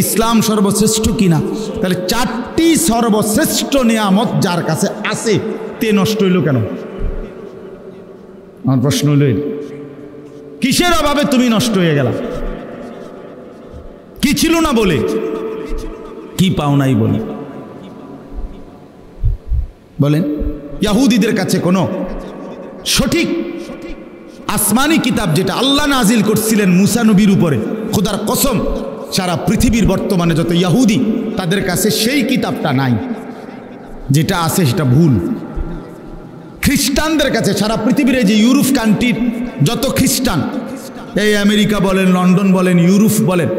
ইসলাম সর্বশ্রেষ্ঠ কিনা? তাহলে 4টি সর্বশ্রেষ্ঠ নিয়ামত যার কাছে আছে, তে নষ্ট হইল কেন? আমার প্রশ্ন হইল, কিসের অভাবে তুমি নষ্ট হয়ে গেলা? কি ছিল না বলে? কি পাও নাই বলে? বলেন, ইহুদিদের কাছে কোনো সঠিক আসমানি কিতাব যেটা আল্লাহ নাজিল করছিলেন মুসা নবীর উপরে, খোদার কসম সারা পৃথিবীর বর্তমানে যত ইহুদি, তাদের কাছে সেই কিতাবটা নাই। যেটা আছে সেটা ভুল। খ্রিস্টানদের কাছে, সারা পৃথিবীর যে ইউরোপ কান্ট্রির যত খ্রিস্টান, এই আমেরিকা বলেন, লন্ডন বলেন, ইউরোপ বলেন,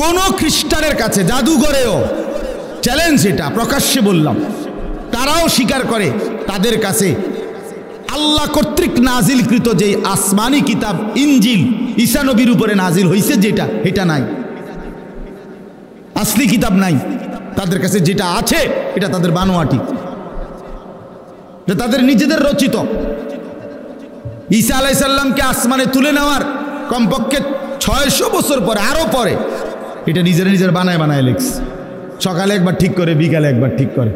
কোন খ্রিস্টানের কাছে, জাদুঘরেও চ্যালেঞ্জ, এটা প্রকাশ্যে বললাম, তারাও স্বীকার করে তাদের কাছে আল্লাহ কর্তৃক নাজিলকৃত যে আসমানি কিতাব ইনজিল ঈসা নবীর উপরে নাজিল হয়েছে যেটা, এটা নাই, আসলি কিতাব নাই তাদের কাছে। যেটা আছে এটা তাদের বানোয়াটি, তাদের নিজেদের রচিত। ঈসা আলাইহিস সালামকে আসমানে তুলে নেওয়ার কমপক্ষে 600 বছর পরে, আরো পরে, এটা নিজের বানায় বানায় লিখছে। সকালে একবার ঠিক করে, বিকালে একবার ঠিক করে।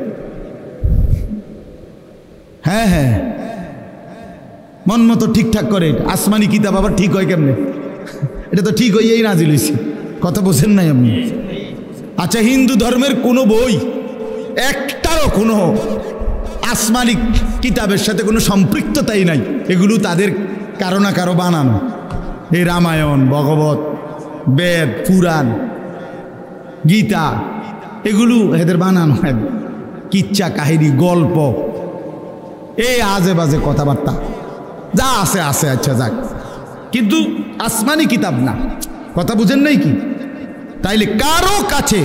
হ্যাঁ হ্যাঁ, মন মতো ঠিকঠাক করে। আসমানি কিতাব আবার ঠিক হয় কেমনে? এটা তো ঠিক হইয়াই নাজিল হইছে। কথা বোঝেন নাই আপনি? আচ্ছা, হিন্দু ধর্মের কোনো বই একটারও কোনো আসমানি কিতাবের সাথে কোনো সম্পৃক্ততাই নাই। এগুলো তাদের কারো না কারো বানানো। এই রামায়ণ, ভগবত, বেদ, পুরাণ, গীতা, এগুলো এদের বানানো, কিচ্ছা কাহিনী, গল্প, এই আজে বাজে কথাবার্তা যা আছে আছে। আচ্ছা যাক, কিন্তু আসমানি কিতাব না। কথা বুঝেন নাই কি? তাইলে কারো কাছে,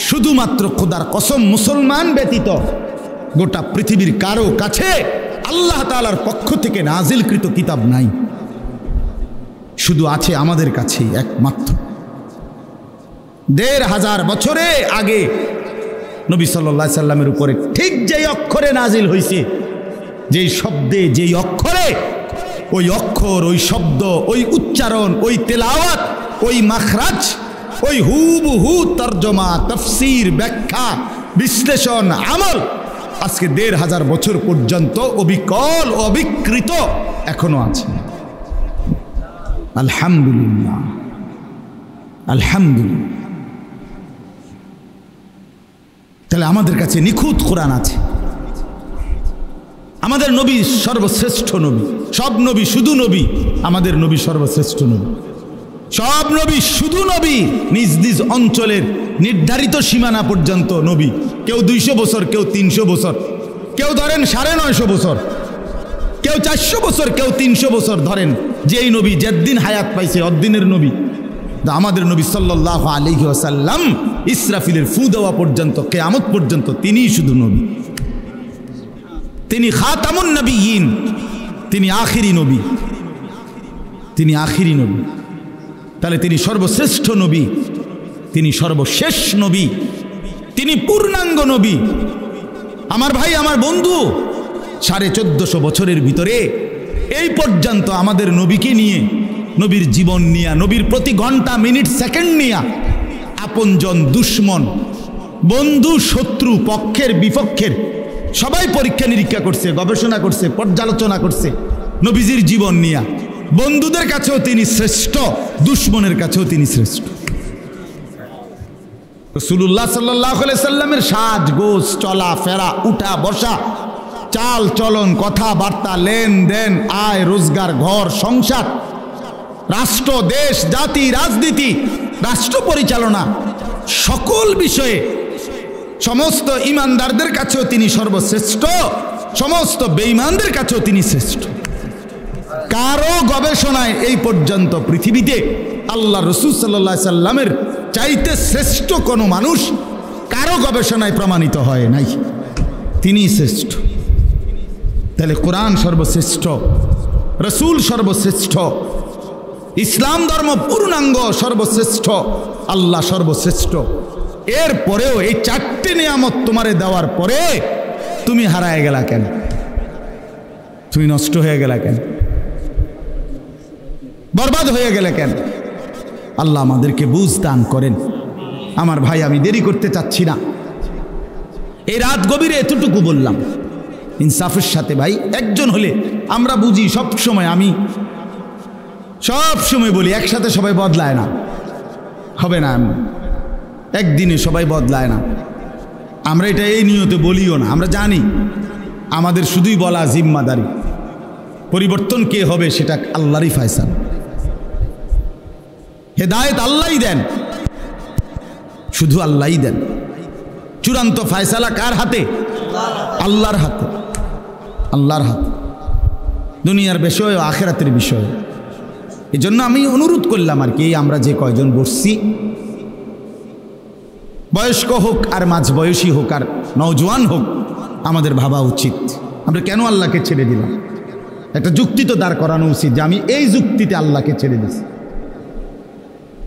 শুধুমাত্র খোদার কসম, মুসলমান ব্যতীত গোটা পৃথিবীর কারো কাছে আল্লাহ তাআলার পক্ষ থেকে নাজিলকৃত কিতাব নাই। শুধু আছে আমাদের কাছেই একমাত্র। 1500 বছরে আগে নবী সাল্লাল্লাহু আলাইহি সাল্লামের উপরে ঠিক যেই অক্ষরে নাজিল হয়েছে, যেই শব্দে, যেই অক্ষরে, ওই অক্ষর, ওই শব্দ, ওই উচ্চারণ, ওই তেলাওয়াত, ওই মাখরাজ, ওই হুবহু তর্জমা, তাফসীর, ব্যাখ্যা, বিশ্লেষণ, আমল আজকে 1500 বছর পর্যন্ত অবিকল, অবিকৃত এখনো আছে। আলহামদুলিল্লাহ, আলহামদুলিল্লাহ। তাহলে আমাদের কাছে নিখুঁত কোরআন আছে। আমাদের নবী সর্বশ্রেষ্ঠ নবী। সব নবী শুধু নবী, আমাদের নবী সর্বশ্রেষ্ঠ নবী। সব নবী শুধু নবী, নিজ নিজ অঞ্চলের নির্ধারিত সীমানা পর্যন্ত নবী। কেউ 200 বছর, কেউ 300 বছর, কেউ ধরেন 950 বছর, কেউ 400 বছর, কেউ 300 বছর ধরেন। যেই নবী যেদিন হায়াত পাইছে অদ্দিনের নবী। আমাদের নবী সাল্লাল্লাহু আলাইহি ওয়াসাল্লাম ইসরাফিলের ফু দেওয়া পর্যন্ত, কিয়ামত পর্যন্ত তিনিই শুধু নবী। তিনি খাতামুন নবিয়্যিন, তিনি আখিরি নবী, তিনি আখিরি নবী। তাহলে তিনি সর্বশ্রেষ্ঠ নবী, তিনি সর্বশেষ নবী, তিনি পূর্ণাঙ্গ নবী। আমার ভাই, আমার বন্ধু, 1450 বছরের ভিতরে এই পর্যন্ত আমাদের নবীকে নিয়ে, নবীর জীবন নিয়ে, নবীর প্রতি ঘন্টা, মিনিট, সেকেন্ড নিয়ে আপনজন, দুশ্মন, বন্ধু, শত্রু, পক্ষের, বিপক্ষের সবাই পরীক্ষা নিরীক্ষা করছে, গবেষণা করছে, পর্যালোচনা করছে নবীজির জীবন নিয়ে। বন্ধুদের কাছেও তিনি শ্রেষ্ঠ, দুশ্মনের কাছেও তিনি শ্রেষ্ঠ। রাসূলুল্লাহ সাল্লাল্লাহু আলাইহি সাল্লামের সাজ গোজ, চলা ফেরা, উঠা বসা, চাল চলন, কথাবার্তা, লেনদেন, আয় রোজগার, ঘর সংসার, রাষ্ট্র, দেশ, জাতি, রাজনীতি, রাষ্ট্র পরিচালনা, সকল বিষয়ে সমস্ত ইমানদারদের কাছেও তিনি সর্বশ্রেষ্ঠ, সমস্ত বেঈমানদের কাছেও তিনি শ্রেষ্ঠ। কারো গবেষণায় এই পর্যন্ত পৃথিবীতে আল্লাহ রাসূল সাল্লাল্লাহু আলাইহি সাল্লামের চাইতে শ্রেষ্ঠ কোনো মানুষ কারো গবেষণায় প্রমাণিত হয় নাই। তিনি শ্রেষ্ঠ। তাহলে কোরআন সর্বশ্রেষ্ঠ, রাসূল সর্বশ্রেষ্ঠ, ইসলাম ধর্ম পূর্ণাঙ্গ সর্বশ্রেষ্ঠ, আল্লাহ সর্বশ্রেষ্ঠ। এর পরেও এই 4টে নিয়ামত তোমারে দেওয়ার পরে তুমি হারায় গেলা কেন? তুমি নষ্ট হয়ে গেলা কেন? বরবাদ হয়ে গেলে কেন? আল্লাহ আমাদেরকে বুঝ দান করেন। আমার ভাই, আমি দেরি করতে চাচ্ছি না। এই রাত গভীরে এতটুকু বললাম ইনসাফের সাথে। ভাই, একজন হলে আমরা বুঝি সব সময়, আমি সব সময় বলি একসাথে সবাই বদলায় না, হবে না, একদিনে সবাই বদলায় না। আমরা এটা এই নিয়তে বলিও না। আমরা জানি আমাদের শুধুই বলা জিম্মাদারি, পরিবর্তন কে হবে সেটা আল্লাহরই ফয়সালা। হেদায়েত আল্লাহই দেন, শুধু আল্লাহই দেন। চূড়ান্ত ফয়সালা কার হাতে? আল্লাহর হাতে, আল্লাহর হাতে, দুনিয়ার বিষয় ও আখিরাতের বিষয়। এই জন্য আমি অনুরোধ করলাম আর কি, আমরা যে কয়জন বসছি, বয়স্ক হোক আর মাঝ বয়সী হোক আর নওজোয়ান হোক, আমাদের ভাবা উচিত আমরা কেন আল্লাহকে ছেড়ে দিলাম। একটা যুক্তি তো দাঁড় করানো উচিত যে আমি এই যুক্তিতে আল্লাহকে ছেড়ে দিছি।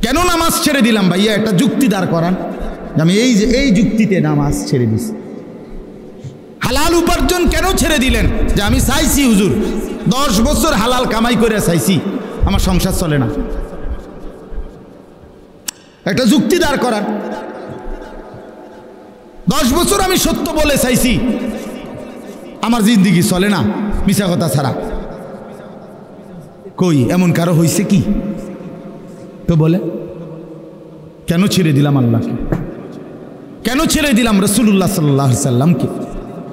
কেন নামাজ ছেড়ে দিলাম ভাইয়া, একটা যুক্তি দাঁড় করান যে আমি এই যুক্তিতে নামাজ ছেড়ে দিছি। হালাল উপার্জন কেন ছেড়ে দিলেন? যে আমি চাইছি হুজুর 10 বছর হালাল কামাই করে চাইছি, আমার সংসার চলে না। একটা যুক্তি দাঁড় করান। 10 বছর আমি সত্য বলে চাইছি, আমার জিন্দিগি চলে না মিছা কথা ছাড়া। কই এমন কারো হয়েছে কি? তো বলে কেন ছেড়ে দিলাম আল্লাহকে, কেন ছেড়ে দিলাম রাসূলুল্লাহ সাল্লাল্লাহু আলাইহি সাল্লামকে,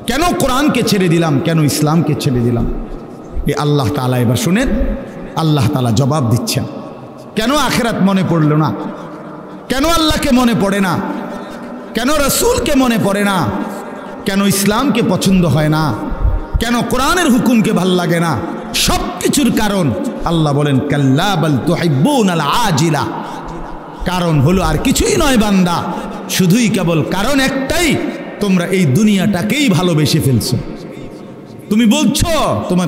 কেন কোরআনকে ছেড়ে দিলাম, কেন ইসলামকে ছেড়ে দিলাম? এই আল্লাহ তাআলা এবার শুনেন, আল্লাহ তাআলা জবাব দিচ্ছেন। কেন আখিরাত মনে পড়ল না? কেন আল্লাহকে মনে পড়ে না? কেন রাসূলকে মনে পড়ে না? কেন ইসলামকে পছন্দ হয় না? কেন কোরআনের হুকুমকে ভাল লাগে না? সব কিছুর কারণ আল্লাহ বলেন কাল্লা বাল তুহিব্বুনাল আজিলা। কারণ হলো আর কিছুই নয় বান্দা, শুধুই কেবল কারণ একটাই, তোমরা এই দুনিয়াটাকেই ভালোবেসে ফেলছো। তুমি বলছো,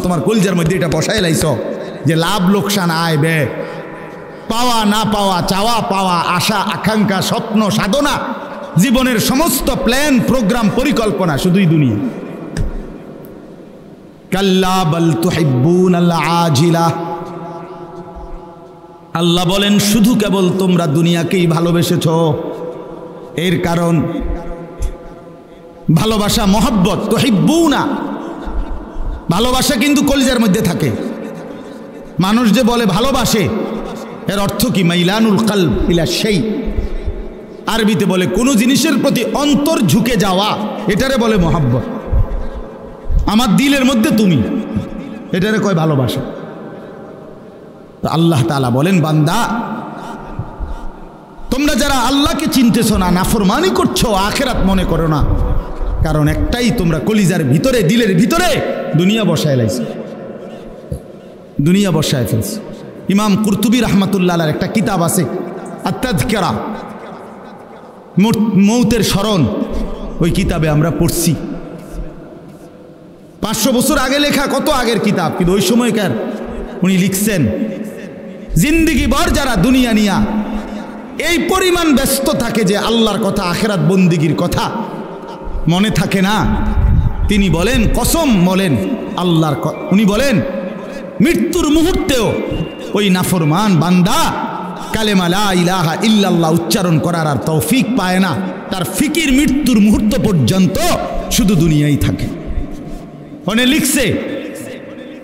তোমার কলজার মধ্যে এটা বসায় লাইছো যে লাভ লোকসান আয় ব্যয়, পাওয়া না পাওয়া, চাওয়া পাওয়া, আশা আকাঙ্ক্ষা, স্বপ্ন সাধনা, জীবনের সমস্ত প্ল্যান প্রোগ্রাম পরিকল্পনা শুধুই দুনিয়া। কাল্লা বাল তুহিব্বুনাল আজিলা। আল্লাহ বলেন শুধু কেবল তোমরা দুনিয়াকেই ভালোবেসেছ। এর কারণ ভালোবাসা, মহব্বত, তুহিব্বুনা, ভালোবাসা কিন্তু কলিজার মধ্যে থাকে। মানুষ যে বলে ভালোবাসে, এর অর্থ কি? মাইলানুল কলব ইলা শাই। আরবিতে বলে কোনো জিনিসের প্রতি অন্তর ঝুঁকে যাওয়া, এটারে বলে মহব্বত। আমার দিলের মধ্যে তুমি, এটারে কয় ভালোবাসা। তো আল্লাহ তাআলা বলেন বান্দা, তোমরা যারা আল্লাহকে চিনতেছ না, নাফরমানি করছো, আখিরাত মনে করো না, কারণ একটাই, তোমরা কলিজার ভিতরে, দিলের ভিতরে দুনিয়া বসায় লাইছো, দুনিয়া বসায় ফেলছো। ইমাম কুরতুবী রাহমাতুল্লাহ আলাইহির একটা কিতাব আছে আত-তাযকিরা, মৌতের স্মরণ। ওই কিতাবে আমরা পড়ছি, 500 বছর আগে লেখা, কত আগের কিতাব, কিন্তু ওই সময়কার উনি লিখছেন জিন্দিগি ভর যারা দুনিয়া নিয়া এই পরিমাণ ব্যস্ত থাকে যে আল্লাহর কথা, আখিরাত বন্দিগির কথা মনে থাকে না। তিনি বলেন, কসম বলেন আল্লাহর, উনি বলেন মৃত্যুর মুহূর্তেও ওই নাফরমান বান্দা কালেমা লা ইলাহা ইল্লাল্লাহ উচ্চারণ করার আর তৌফিক পায় না। তার ফিকির মৃত্যুর মুহূর্ত পর্যন্ত শুধু দুনিয়াই থাকে। ওনে লিখছে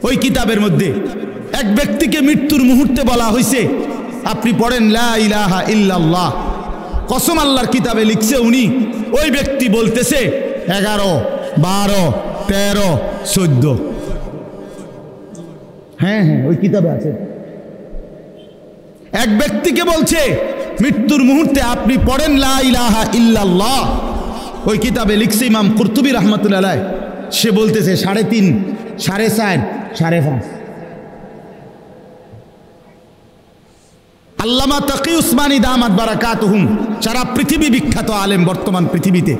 ওই কিতাবের মধ্যে, এক ব্যক্তিকে মৃত্যুর মুহূর্তে বলা হয়েছে আপনি পড়েন লা ইলাহা ইল্লাল্লাহ। কসম আল্লাহর কিতাবে লিখছে, উনি ওই ব্যক্তি বলতেছে 11, 12, 13, 14। হ্যাঁ হ্যাঁ, ওই কিতাবে আছে। এক ব্যক্তিকে বলছে মৃত্যুর মুহূর্তে আপনি পড়েন লা ইলাহা ইল্লাল্লাহ। ওই কিতাবে লিখছে ইমাম কুরতুবী রাহমাতুল্লাহ আলাইহি, সে বলতেছে 3.5, 4.5, 5.5। আল্লামা তাকি উসমানী দামাত বারাকাতুহুম, সারা পৃথিবী বিখ্যাত আলেম বর্তমান পৃথিবীতে,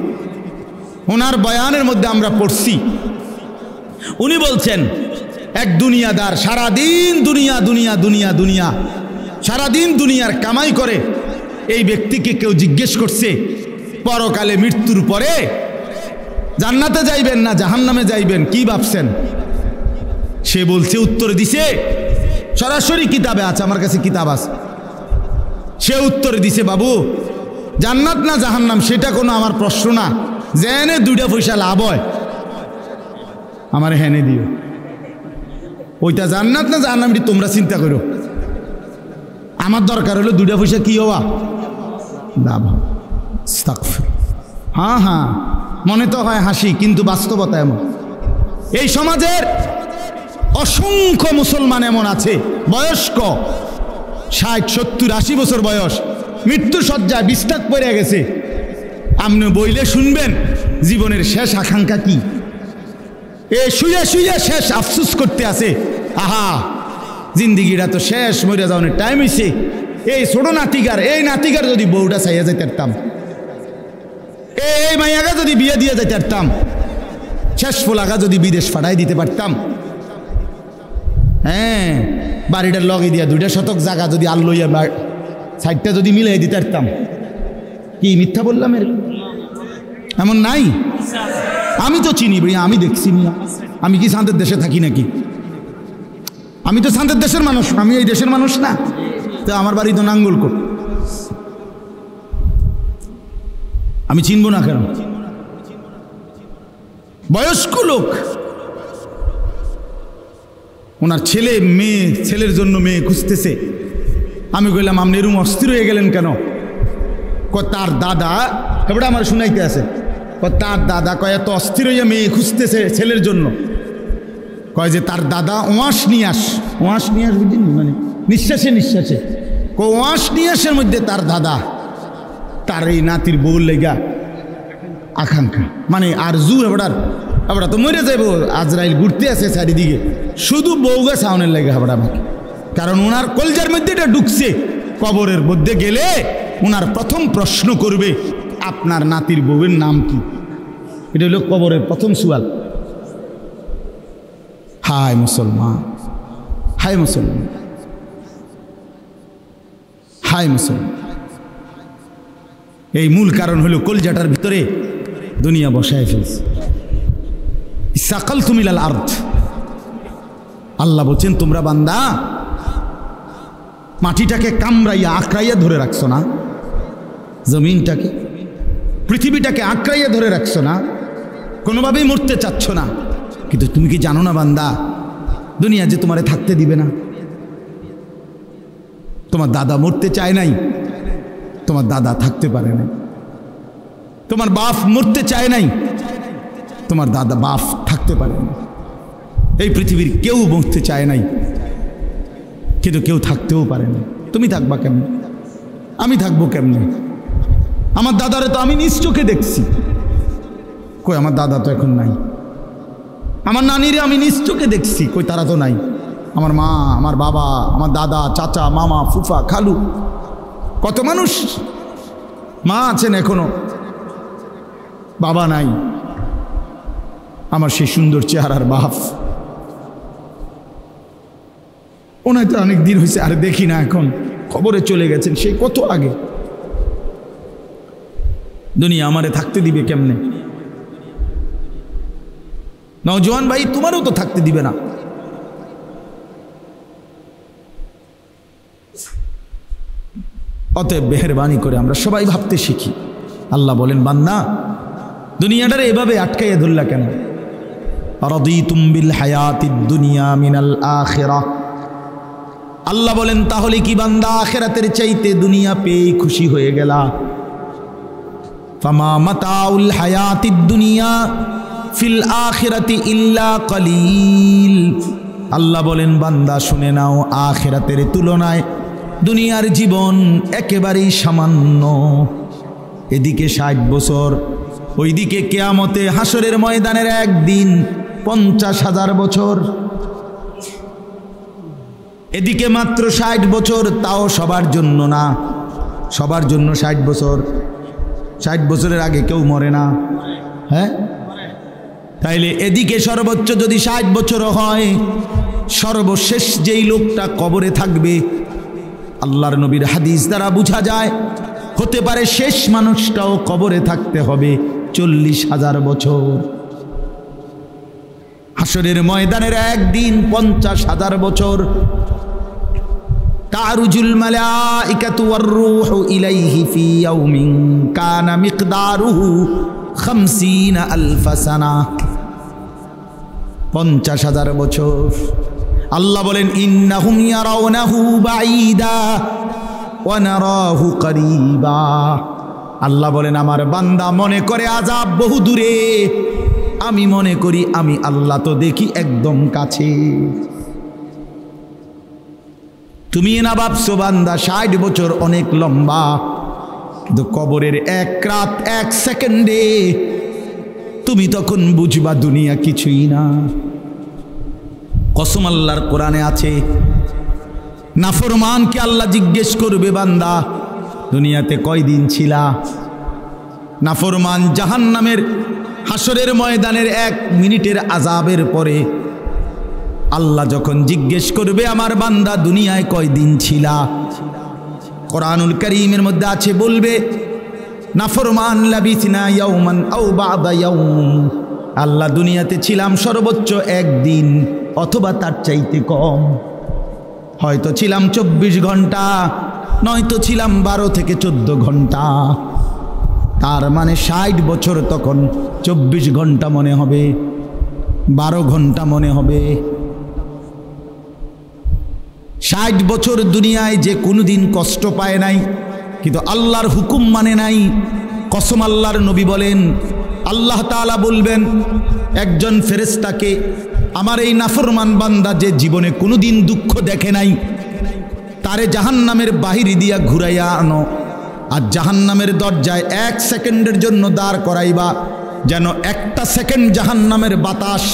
ওনার বয়ানের মধ্যে আমরা পড়ছি, উনি বলছেন এক দুনিয়াদার সারাদিন দুনিয়া দুনিয়া দুনিয়া দুনিয়া, সারাদিন দুনিয়ার কামাই করে। এই ব্যক্তিকে কেউ জিজ্ঞেস করছে পরকালে মৃত্যুর পরে জান্নাতে যাইবেন না জাহান্নামে যাইবেন, কি ভাবছেন? সে বলছে, উত্তর দিছে, সরাসরি কিতাবে আছে, আমার কাছে কিতাব আছে। সে উত্তর দিছে, বাবু জান্নাত না জাহান্নাম সেটা কোনো আমার প্রশ্ন না, জেনে 2টা পয়সা লাভ হয় আমার হেনে দিও, ওইটা জান্নাত না জাহান্নাম তোমরা চিন্তা করো, আমার দরকার হলো 2টা পয়সা কি হওয়া লাভ। হ্যাঁ হ্যাঁ, মনে তো হয় হাসি, কিন্তু বাস্তবতা এমন। এই সমাজের অসংখ্য মুসলমান এমন আছে, বয়স্ক 60, 70, 80 বছর বয়স, মৃত্যু শয্যায় বিস্তাক পড়ে গেছে। আপনি বইলে শুনবেন জীবনের শেষ আকাঙ্ক্ষা কি, এ শুয়ে শুয়ে শেষ আফসুস করতে আছে, আহা জিন্দিগিটা তো শেষ, মরে যাওয়ার টাইম হয়েছে। এই ছোট নাতিকার, এই নাতিকার যদি বউটা চাইয়া যাইতে পারতাম, এই মাইয়াকে যদি বিয়ে দিয়ে যাইতে পারতাম, শেষ ফোলাকা যদি বিদেশ পাঠাই দিতে পারতাম, হ্যাঁ বাড়িটার লগে দিয়া 2 শতক জায়গা যদি আল্লইয়া সাইডটা যদি মিলাই দিতে পারতাম। কি মিথ্যা বললাম? এমন নাই? আমি তো চিনি ভাই, আমি দেখছি মিয়া। আমি কি শান্তের দেশে থাকি নাকি? আমি তো শান্তের দেশের মানুষ, আমি এই দেশের মানুষ না। তো আমার বাড়ি তো নাঙ্গলকোট, আমি চিনব না কেন? বয়স্ক লোক, ওনার ছেলে মেয়ে, ছেলের জন্য মেয়ে খুঁজতেছে। আমি কইলাম আপনি এরকম অস্থির হয়ে গেলেন কেন? তার দাদা এবার আমার শুনাইতে আছে, তার দাদা কয় এত অস্থির হইয়া মেয়ে খুঁজতেছে ছেলের জন্য, কয় যে তার দাদা ওয়াশ নিয়ে আস বুঝিনি, মানে নিঃশ্বাসে নিঃশ্বাসে ওয়াশ নিয়াসের মধ্যে তার দাদা তার এই নাতির বউর লেগা আকাঙ্ক্ষা, মানে আর জু এবার তো মরে যাইব, আজরাইল ঘুরতে আছে চারিদিকে, শুধু বউগা সাউনের লেগে হাবড়া আমাকে। কারণ ওনার কলজার মধ্যে এটা ঢুকছে, কবরের মধ্যে গেলে ওনার প্রথম প্রশ্ন করবে আপনার নাতির বউয়ের নাম কি? এটা হলো কবরের প্রথম সওয়াল। হায় মুসলমান, হায় মুসলমান, হায় মুসলমান। এই মূল কারণ হলো কলজাটার ভিতরে দুনিয়া বসায় ফেলছে। সাকালতুম ইলাল আরদ, আল্লাহ বলছেন তোমরা বান্দা মাটিটাকে কামড়াইয়া আঁকড়াইয়া ধরে রাখছো না, জমিনটাকে পৃথিবীটাকে আঁকড়াইয়া ধরে রাখছো না, কোনোভাবেই মরতে চাচ্ছ না। কিন্তু তুমি কি জানো না বান্দা, দুনিয়া যে তোমারে থাকতে দিবে না। তোমার দাদা মরতে চায় নাই, তোমার দাদা থাকতে পারে নাই। তোমার বাপ মরতে চায় নাই, তোমার দাদা বাপ থাকতে পারে না। এই পৃথিবীর কেউ মরতে চায় নাই, কিন্তু কেউ থাকতেও পারে না। তুমি থাকবা কেমনে? আমি থাকবো কেমনে? আমার দাদারে তো আমি নিজ চোখে দেখছি, কই আমার দাদা তো এখন নাই। আমার নানিরে আমি নিজ চোখে দেখছি, কই তারা তো নাই। আমার মা, আমার বাবা, আমার দাদা, চাচা, মামা, ফুফা, খালু, কত মানুষ মা আছেন এখনো, বাবা নাই। আমার সেই সুন্দর চেহারার বাপ, ওনায় তো অনেক দিন হয়েছে আর দেখি না, এখন খবরে চলে গেছেন সেই কত আগে। দুনিয়া আমারে থাকতে দিবে কেমনে? নওজোয়ান ভাই, তোমারও তো থাকতে দিবে না। অতএব মেহেরবানি করে আমরা সবাই ভাবতে শিখি। আল্লাহ বলেন বান্দা দুনিয়াটারে এভাবে আটকাইয়া ধরলা কেন? রাদিতুম বিল হায়াতিদ দুনিয়া মিনাল আখিরাহ, আল্লাহ বলেন তাহলে কি বান্দা আখিরাতের চাইতে দুনিয়া পেয়ে খুশি হয়ে গেলা? ফামা মাতাউল হায়াতিদ দুনিয়া ফিল আখিরাতি ইল্লা কলিল, আল্লাহ বলেন বান্দা শুনে নাও, আখিরাতের তুলনায় দুনিয়ার জীবন একেবারেই সামান্য। এদিকে 60 বছর, ওইদিকে কিয়ামতে হাসরের ময়দানের একদিন 50,000 বছর। এদিকে মাত্র 60 বছর, তাও সবার জন্য না। সবার জন্য 60 বছর, 60 বছরের আগে কেউ মরে না। হ্যাঁ, তাইলে এদিকে সর্বোচ্চ যদি 60 বছরও হয়, সর্বশেষ যেই লোকটা কবরে থাকবে, আল্লাহর নবীর হাদিস দ্বারা বোঝা যায় হতে পারে শেষ মানুষটাও কবরে থাকতে হবে 40,000 বছর। হাসরের ময়দানের একদিন 50,000 বছর। তারুজুল মালাইকাতু ওয়ার রূহু ইলাইহি ফি ইয়াউমিন কানা মিকদারুহু 50,000 সানা, 50,000 বছর। আল্লাহ বলেন ইন্নাহুম ইয়ারাউনাহু বাঈদা ওয়া নারাহু করিবা, আল্লাহ বলেন আমার বান্দা মনে করে আযাব বহু দূরে, আমি মনে করি আমি আল্লাহ তো দেখি একদম কাছে। তুমি না ভাবছো বান্দা 60 বছর অনেক লম্বা, কিন্তু কবরের 1 রাত 1 সেকেন্ডে তুমি তখন বুঝবা দুনিয়া কিছুই না। কসম আল্লাহর কোরআনে আছে, নাফরমানকে আল্লাহ জিজ্ঞেস করবে, বান্দা দুনিয়াতে কয়দিন ছিলা? নাফরমান জাহান্নামের হাসরের ময়দানের 1 মিনিটের আযাবের পরে আল্লাহ যখন জিজ্ঞেস করবে, আমার বান্দা দুনিয়ায় কয়দিন ছিলা? কোরআনুল কারীমের মধ্যে আছে, বলবে নাফরমান লাবিসনা ইয়াওমান আও বা'দা ইয়াওম, আল্লাহ দুনিয়াতে ছিলাম সর্বোচ্চ 1 দিন অথবা তার চাইতে কম। হয়তো ছিলাম 24 ঘন্টা, নয়তো ছিলাম 12 থেকে 14 ঘন্টা। তার মানে 60 বছর তখন 24 ঘন্টা মনে হবে, 12 ঘন্টা মনে হবে। 60 বছর দুনিয়ায় যে কোনোদিন কষ্ট পায় নাই, কিন্তু আল্লাহর হুকুম মানে নাই। কসম আল্লাহর নবী বলেন, আল্লাহ তাআলা বলবেন একজন ফেরেশতাকে, আমার এই নাফরমান বান্দা যে জীবনে কোনোদিন দুঃখ দেখে নাই, তারে জাহান্নামের বাহিরে দিয়া ঘুরাইয়া আনো, আর জাহান্নামের দরজায় 1 সেকেন্ডের জন্য দাঁড় করাইবা, যেন 1 সেকেন্ড জাহান্নামের বাতাস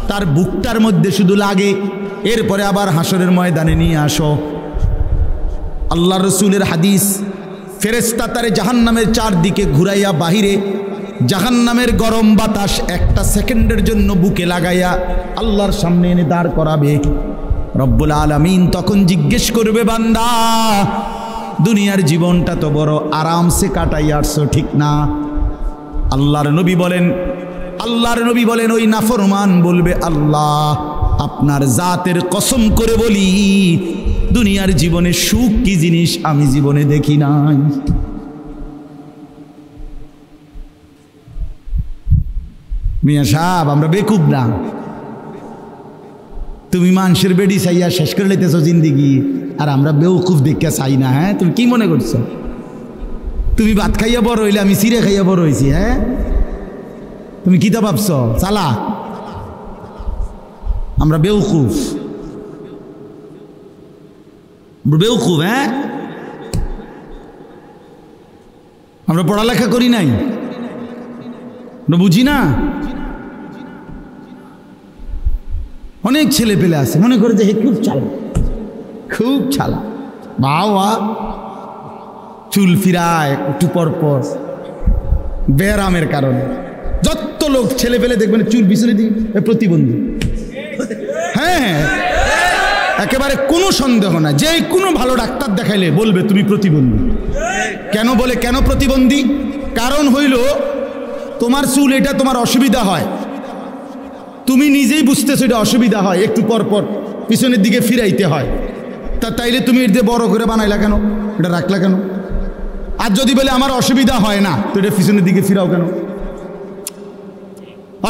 তার বুকটার মধ্যে শুধু লাগে। এরপরে আবার হাসরের ময়দানে নিয়ে আসো। আল্লাহ রসুলের হাদিস, ফেরেশতা তারে জাহান্নামের চারদিকে ঘুরাইয়া বাহিরে জাহান্নামের গরম বাতাস 1 সেকেন্ডের জন্য বুকে লাগাইয়া আল্লাহর সামনে এনে দাঁড় করাবে। রব্বুল আলামিন তখন জিজ্ঞেস করবে, বান্দা দুনিয়ার জীবনটা তো বড় আরামসে কাটাই আসছো, ঠিক না? আল্লাহর নবী বলেন ওই নাফরমান বলবে, আল্লাহ আপনার জাতের কসম করে বলি, দুনিয়ার জীবনে সুখ কি জিনিস আমি জীবনে দেখি নাই। মিয়া সাহেব, আমরা বেকুব না। তুমি মানুষের বেডি চাইয়া শেষ করে লেতেছো জিন্দিগি, আর আমরা বেউকুফ দেখে চাই না। হ্যাঁ, তুমি কি মনে করছো? তুমি ভাত খাইয়া বড় হইলে, আমি চিড়ে খাইয়া বড় হয়েছি। হ্যাঁ, তুমি কিতা ভাবছ? চালা, আমরা বেউকুফ। হ্যাঁ, আমরা পড়ালেখা করি নাই, আমরা বুঝি না। অনেক ছেলে পেলে আছে মনে করে যে খুব চালা, বাবা চুল ফিরায় একটু পর ব্যারামের কারণে। যত লোক ছেলে পেলে দেখবেন চুল পিছনে দিয়ে প্রতিবন্ধী। হ্যাঁ, একেবারে কোনো সন্দেহ না, যে কোনো ভালো ডাক্তার দেখাইলে বলবে তুমি প্রতিবন্ধী। কেন বলে, কেন প্রতিবন্ধী? কারণ হইল তোমার চুল এটা তোমার অসুবিধা হয়, তুমি নিজেই বুঝতেছো এটা অসুবিধা হয়, একটু পর পিছনের দিকে ফিরাইতে হয়। তাইলে তুমি এটা বড় করে বানাইলা কেন, এটা রাখলা কেন? আর যদি বলে আমার অসুবিধা হয় না, তো এটা পিছনের দিকে ফিরাও কেন?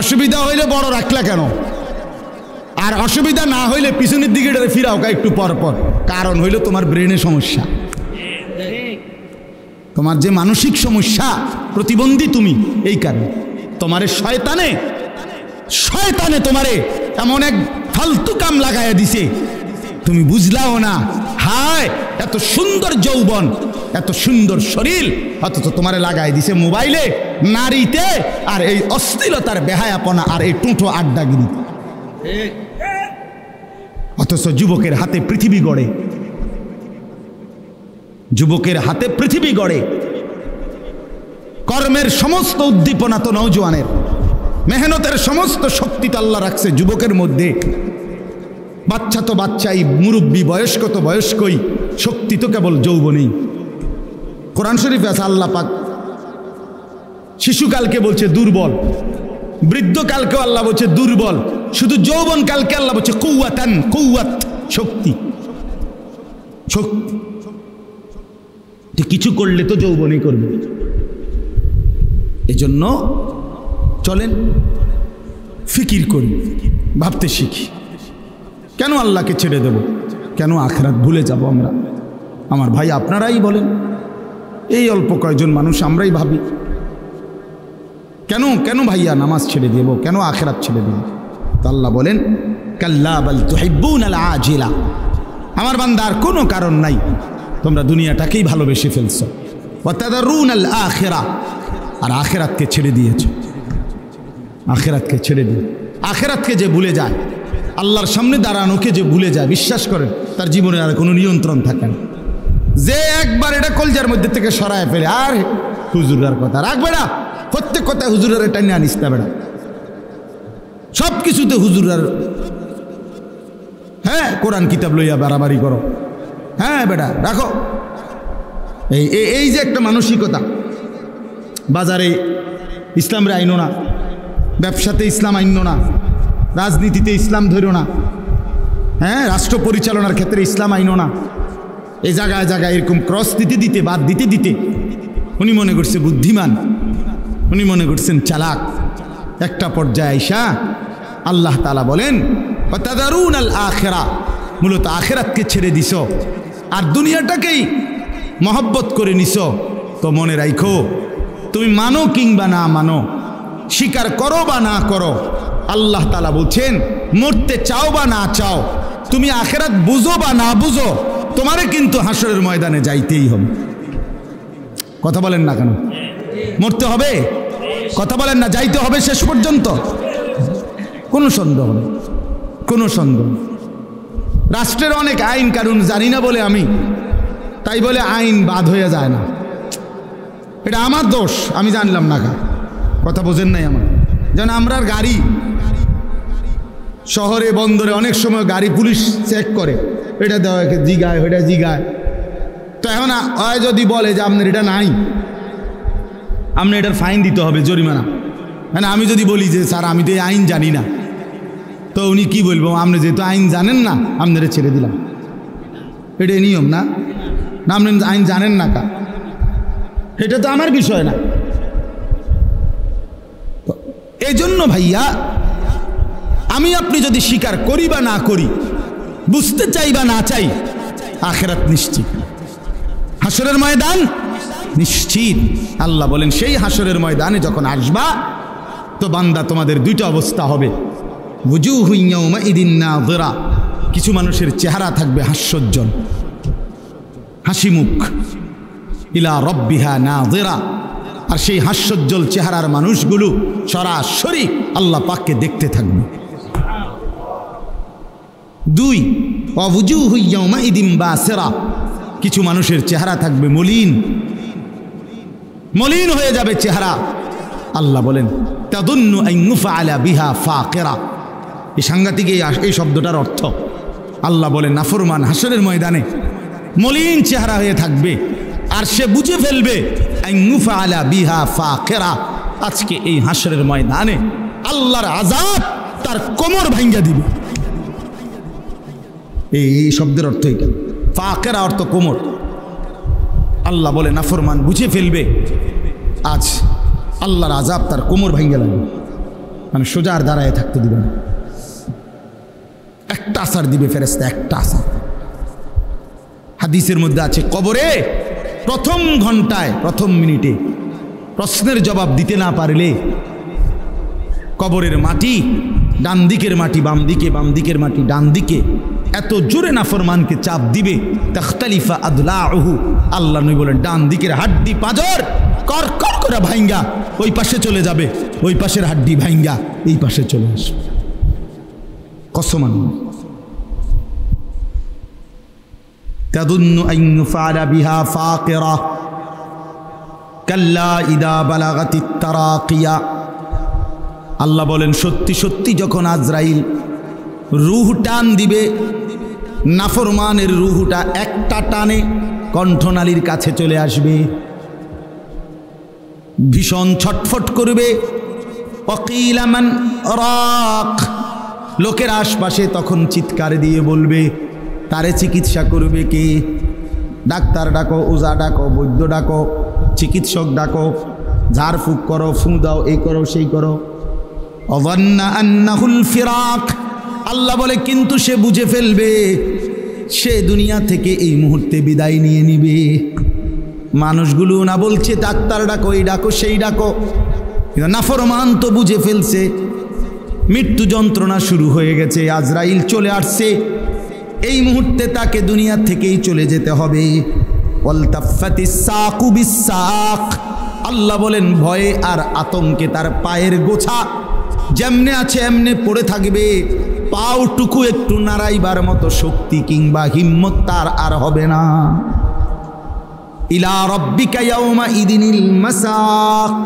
অসুবিধা হইলে বড় রাখলা কেন? আর অসুবিধা না হইলে পিছনের দিকে এটা ফিরাও একটু পর। কারণ হইল তোমার ব্রেনে সমস্যা, তোমার যে মানসিক সমস্যা, প্রতিবন্ধী তুমি। এই কারণে তোমারে শয়তানে তোমারে এমন এক ফালতু কাম লাগাইয়া দিছে, তুমি বুঝলাও না। হায়, এত সুন্দর যৌবন, এত সুন্দর শরীর, অথচ তোমারে লাগাই দিছে মোবাইলে, নারীতে, আর এই অশ্লীলতার বেহায়াপনা, আর এই টুঁটো আড্ডাগিরি। অথচ যুবকের হাতে পৃথিবী গড়ে, কর্মের সমস্ত উদ্দীপনা তো নওজোয়ানের, মেহনতের সমস্ত শক্তি তো আল্লাহ রাখছে যুবকের মধ্যে। বাচ্চা তো বাচ্চাই, মুরব্বী বয়স্ক তো বয়স্কই, শক্তি তো কেবল যৌবনেই। কোরআন শরীফে আছে আল্লাহ পাক শিশুকালকে বলছে দুর্বল, বৃদ্ধকালকেও আল্লাহ বলছে দুর্বল, শুধু যৌবন কালকে আল্লাহ বলছে কুওয়াত, শক্তি। কিছু করলে তো যৌবনই করবে। এজন্য চলেন ফিকির করি, ভাবতে শিখি। কেন আল্লাহকে ছেড়ে দেব? কেন আখিরাত ভুলে যাব আমরা? আমার ভাই, আপনারাই বলেন, এই অল্প কয়েকজন মানুষ আমরাই ভাবি কেন ভাইয়া নামাজ ছেড়ে দেব, কেন আখিরাত ছেড়ে দেব? তো আল্লাহ বলেন, কাল্লা বাল তুহিব্বুনাল আজিলা, আমার বান্দার কোনো কারণ নাই, তোমরা দুনিয়াটাকেই ভালোবেসে ফেলছো। ওয়া তাদারুনাল আখিরা, আর আখিরাতকে ছেড়ে দিয়েছো। আখেরাতকে ছেড়ে দিন। আখেরাতকে যে ভুলে যায়, আল্লাহর সামনে দাঁড়ানোকে যে ভুলে যায়, বিশ্বাস করেন তার জীবনে আর কোনো নিয়ন্ত্রণ থাকে না। যে একবার এটা কলজার মধ্যে থেকে সরায় ফেলে, আর হুজুরের কথা রাখবে না, প্রত্যেক কথা হুজুরের এটা নিয়ে আনিস না বেড়া, সব কিছুতে হুজুরের, হ্যাঁ কোরআন কিতাব লইয়া বাড়াবাড়ি করো, হ্যাঁ বেটা রাখো। এই যে একটা মানসিকতা, বাজারে ইসলাম রে আইনো না, ব্যবসাতে ইসলাম আইনো না, রাজনীতিতে ইসলাম ধরো না, হ্যাঁ রাষ্ট্র পরিচালনার ক্ষেত্রে ইসলাম আইনো না, এই জায়গায় জায়গায় এরকম ক্রস দিতে দিতে, বাদ দিতে দিতে উনি মনে করছে বুদ্ধিমান, উনি মনে করছেন চালাক। একটা পর্যায়ে আইসা আল্লাহ তাআলা বলেন ওয়াতাদারুনাল আখিরা, মূলত আখিরাতকে ছেড়ে দিছ আর দুনিয়াটাকেই মহব্বত করে নিছ। তো মনে রাখো, তুমি মানো কিংবা না মানো, স্বীকার করো বা না করো, আল্লাহ তাআলা বলছেন মরতে চাও বা না চাও, তুমি আখিরাত বুঝো বা না বুঝো, তোমারে কিন্তু হাসরের ময়দানে যাইতেই হবে। কথা বলেন না কেন? মরতে হবে, কথা বলেন না, যাইতে হবে শেষ পর্যন্ত, কোনো সন্দেহ নেই, কোনো সন্দেহ। রাষ্ট্রের অনেক আইন কানুন জানি না বলে আমি, তাই বলে আইন বাদ হয়ে যায় না, এটা আমার দোষ, আমি জানলাম না। কথা বোঝেন নাই আমার? যেন আমরা গাড়ি শহরে বন্দরে অনেক সময় গাড়ি পুলিশ চেক করে, এটা দেওয়া জিগায়, ওইটা জিগায়। তো এখন হয় যদি বলে যে আপনার এটা নাই, আপনি এটার ফাইন দিতে হবে, জরিমানা। মানে আমি যদি বলি যে স্যার আমি তো এই আইন জানি না, তো উনি কি বলবো, আপনি যেহেতু আইন জানেন না আপনারা ছেড়ে দিলাম, এটা নিয়ম না? না আপনি আইন জানেন না কা, এটা তো আমার বিষয় না। এই জন্য ভাইয়া, আমি আপনি যদি স্বীকার করি বা না করি, বুঝতে চাই বা না চাই, আখিরাত নিশ্চিত, হাসরের ময়দান নিশ্চিত। আল্লাহ বলেন সেই হাসরের ময়দানে যখন আসবা, তো বান্দা তোমাদের দুইটা অবস্থা হবে, ওয়ুজুহু ইয়াওমাইদিন নাযিরা, কিছু মানুষের চেহারা থাকবে হাস্যোজ্জ্বল, হাসি মুখ, ইলা রাব্বিহা নাযিরা, আর সেই হাস্যোজ্জ্বল চেহারার মানুষগুলো সরাসরি আল্লাহ পাককে দেখতে থাকবে। দুই, ওয়ুজুহু ইয়াওমাইদিন বাসিরা, কিছু মানুষের চেহারা থাকবে মলিন, মলিন হয়ে যাবে চেহারা। আল্লাহ বলেন তাদুন্নু আন ইউফআলা বিহা ফাকিরা, এই সাংঘাতিক এই শব্দটার অর্থ। আল্লাহ বলেন নাফরমান হাসরের ময়দানে মলিন চেহারা হয়ে থাকবে, আর সে বুঝে ফেলবে আন ইউফআলা বিহা ফাকিরা, আজকে এই হাসরের ময়দানে আল্লাহর আযাব তার কোমর ভাঙ্গা দিবে। এই শব্দের অর্থ এটা, ফাকিরা অর্থ কোমর। আল্লাহ বলে নাফরমান বুঝে ফেলবে আজ আল্লাহর আযাব তার কোমর ভাঙ্গা লাগবে, মানে সোজা আর দাঁড়ায় থাকতে দিবে না, একটা আসার দিবে ফেরেশতা, একটা আসার। হাদিসের মধ্যে আছে কবরে প্রথম ঘন্টায়, প্রথম মিনিটে প্রশ্নের জবাব দিতে না পারলে কবরের মাটি, ডান দিকের মাটি বাম দিকে, বাম দিকের মাটি ডান দিকে, এত জোরে নাফরমানকে চাপ দিবে, তাখতালিফা আদলাউহু, আল্লাহ নবী বলেন ডান দিকের হাড্ডি পাঁজর কর কর করে ভাঙ্গা ওই পাশে চলে যাবে, ওই পাশের হাড্ডি ভাঙ্গা এই পাশে চলে আসবে। কসমান তাদুন্নু আন ইউফআলা বিহা ফাকিরা কাল্লা ইদা বালাগাতিত তারাকিয়া। আল্লাহ বলেন সত্যি সত্যি যখন আজরাইল রূহ টান দিবে, নাফরমানের রূহটা একটা টানে কণ্ঠনালীর কাছে চলে আসবে, ভীষণ ছটফট করবে। ওয়াকিলা মান রাক, লোকের আশপাশে তখন চিৎকার দিয়ে বলবে তারে চিকিৎসা করবে কে? ডাক্তার ডাকো, ওজা ডাকো, বৈদ্য ডাকো, চিকিৎসক ডাকো, ঝাড়ফুঁক করো, ফু দাও, এই করো সেই করো। অযান্না আন্নাহুল ফিরাক, আল্লাহ বলে কিন্তু সে বুঝে ফেলবে সে দুনিয়া থেকে এই মুহূর্তে বিদায় নিয়ে নিবে। মানুষগুলো না বলছে ডাক্তার ডাকো, এই ডাকো সেই ডাকো, নাফরমান তো বুঝে ফেলছে মৃত্যু যন্ত্রণা শুরু হয়ে গেছে, আজরাইল চলে আসছে, এই মুহূর্তে তাকে দুনিয়া থেকেই চলে যেতে হবে। ওয়ালতাফাতিস সাকু বিসাক, আল্লাহ বলেন ভয়ে আর আতঙ্কে তার পায়ের গোছা যেমনে আছে এমনে পড়ে থাকবে, পাওটুকু একটু নাড়াইবার মতো শক্তি কিংবা হিম্মত তার আর হবে না। ইলা রাব্বিকা ইয়াউমা ইদিনিল মাসাক,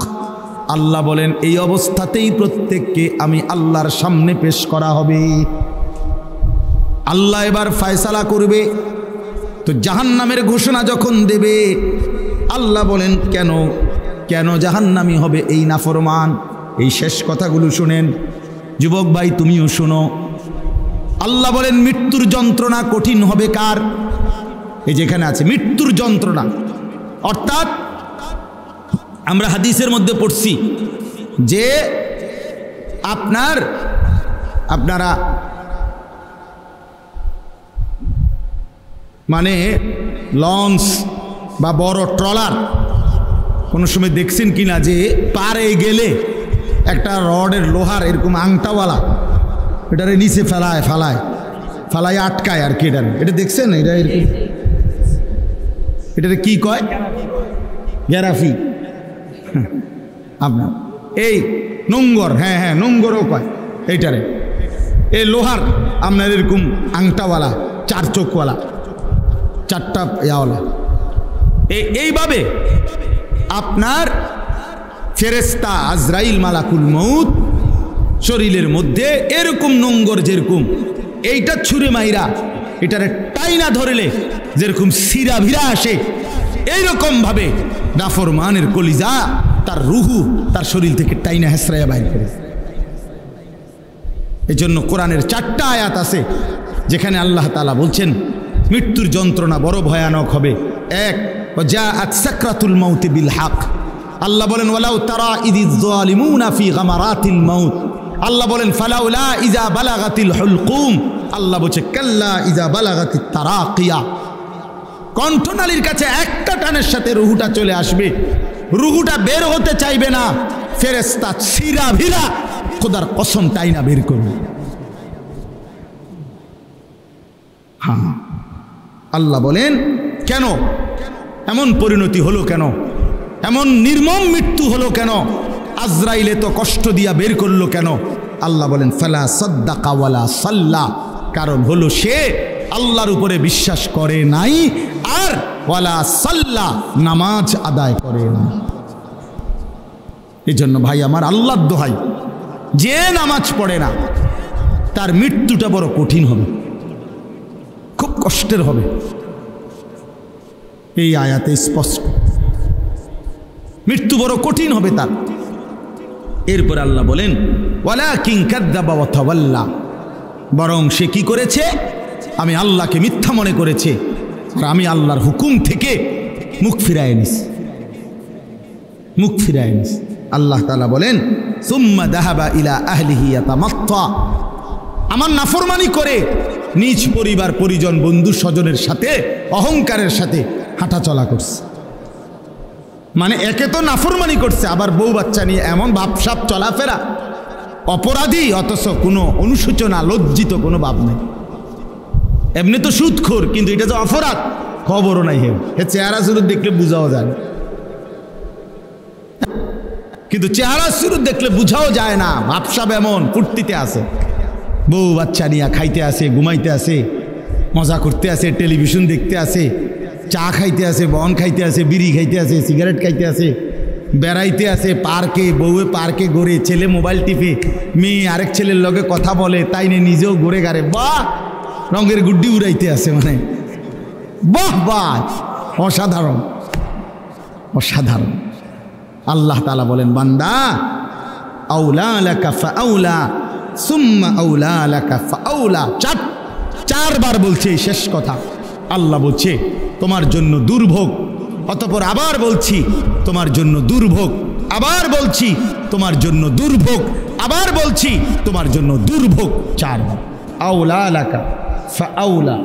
আল্লাহ বলেন এই অবস্থাতেই প্রত্যেককে আমি আল্লাহর সামনে পেশ করা হবে। আল্লাহ এবার ফয়সালা করবে। তো জাহান্নামের ঘোষণা যখন দেবে, আল্লাহ বলেন কেন কেন জাহান্নামী হবে এই নাফরমান? এই শেষ কথাগুলো শুনেন যুবক ভাই, তুমিও শোনো। আল্লাহ বলেন মৃত্যুর যন্ত্রণা কঠিন হবে কার? এই যেখানে আছে মৃত্যুর যন্ত্রণা, অর্থাৎ আমরা হাদিসের মধ্যে পড়ছি যে আপনারা মানে লঞ্চ বা বড় ট্রলার কোনো সময় দেখছেন কিনা যে পারে গেলে একটা রডের লোহার এরকম আংটাওয়ালা এটারে নিচে ফালায় আটকায় আর কি, এটা দেখছেন? এটা এরকম, এটারে কি কয়? গ্যারাফি। আপনার এই নোংর, হ্যাঁ নোংরও কয় এইটারে। এই লোহার আপনার এরকম আংটাওয়ালা, চার চোখওয়ালা, চারটা ইয়াওয়ালা, এইভাবে আপনার ফেরেস্তা আজরাইল মালাকুল মউত শরীরের মধ্যে এরকম নোংর, যেরকম এইটা ছুঁড়ে মাইরা এটারে টাইনা ধরলে যেরকম সিরা ভিরা আসে, এইরকম ভাবে নাফরমানের কলিজা তার রুহু তার শরীর থেকে টাইনা হেসরাইয়া বাইর করে। এজন্য কোরআনের 4টা আয়াত আছে যেখানে আল্লাহ তাআলা বলছেন মৃত্যুর যন্ত্রণা বড় ভয়ানক হবে। এক, জাআত সাকরাতুল মাউত বিল হক, আল্লাহ বলেন ওয়ালাউ তারা ইযিজ যালিমুনা ফি গামারাতিল মাউত, আল্লাহ বলেন ফালাউলা ইযা বালাগাতিল হুলকুম, আল্লাহ বলছে কাল্লা ইযা বালাগাতিত তারাকিয়া, কণ্ঠনালীর কাছে একটা টানের সাথে রুহুটা চলে আসবে, রুহুটা বের হতে চাইবে না, ফেরেশতা সিরা ভিরা খোদার কসম টাইনা বের করবে। হ্যাঁ, আল্লাহ বলেন কেন এমন পরিণতি হলো, কেন এমন নির্মম মৃত্যু হলো, কেন আজরাইলে তো কষ্ট দিয়া বের করলো কেন? আল্লাহ বলেন ফালা সাদ্দাকা ওয়ালা সাল্লা, কারণ হলো সে আল্লাহর উপরে বিশ্বাস করে নাই আর ওয়ালা সাল্লা নামাজ আদায় করে না। এই জন্য ভাই আমার, আল্লাহর দোহাই, যে নামাজ পড়ে না তার মৃত্যুটা বড় কঠিন হবে, খুব কষ্টের হবে। এই আয়াতে স্পষ্ট মৃত্যু বড় কঠিন হবে তার। এরপর আল্লাহ বলেন ওয়ালাকিন কাযযাবা ওয়া তাওয়াল্লা, বরং সে কি করেছে? আমি আল্লাহকে মিথ্যা মনে করেছে আর আমি আল্লাহর হুকুম থেকে মুখ ফিরায় নিছি, মুখ ফিরায় নিছি। আল্লাহ তাআলা বলেন সুম্মা যাহাবা ইলা আহলিহি ইয়াতামাত্তা, আমার নাফরমানি করে নিজ পরিবার পরিজন বন্ধু স্বজনের সাথে অহংকারের সাথে হাঁটা চলা করছে। মানে একে তো নাফরমানি করছে, আবার বউ বাচ্চা নিয়ে এমন ভাবসাব চলাফেরা, অপরাধী অথচ কোনো অনুশোচনা লজ্জিত কোনো ভাব নেই। এমনি তো সুদখোর, কিন্তু এটা তো অপরাধ, খবরও নাই। হে চেহারা সুরত দেখলে বুঝাও যায়, কিন্তু চেহারা সুরত দেখলে বুঝাও যায় না। ভাবসাব এমন ফুর্তিতে আছে, বউ বাচ্চা নিয়ে খাইতে আসে, ঘুমাইতে আসে, মজা করতে আসে, টেলিভিশন দেখতে আসে, চা খাইতে আসে, বন খাইতে আসে, বিড়ি খাইতে আসে, সিগারেট খাইতে আসে, বেড়াইতে আসে পার্কে, বউয়ে পার্কে ঘোরে, ছেলে মোবাইল টিপে, মেয়ে আরেক ছেলের লগে কথা বলে, তাই নিয়ে নিজেও ঘুরে গাড়ে, বাহ রঙের গুড্ডি উড়াইতে আসে, মানে বাহ বাহ, অসাধারণ অসাধারণ। আল্লাহ তাআলা বলেন বান্দা আউলা লাকা ফাআউলা সুম্মা আউলা লাকা ফাআউলা, চারবার বলছে এই শেষ কথা। আল্লাহ বলছে তোমার জন্য দুর্ভোগ, অতঃপর আবার বলছি তোমার জন্য দুর্ভোগ, আবার বলছি তোমার জন্য দুর্ভোগ, আবার বলছি তোমার জন্য দুর্ভোগ। চারবার আউলা লাকা ফাআউলা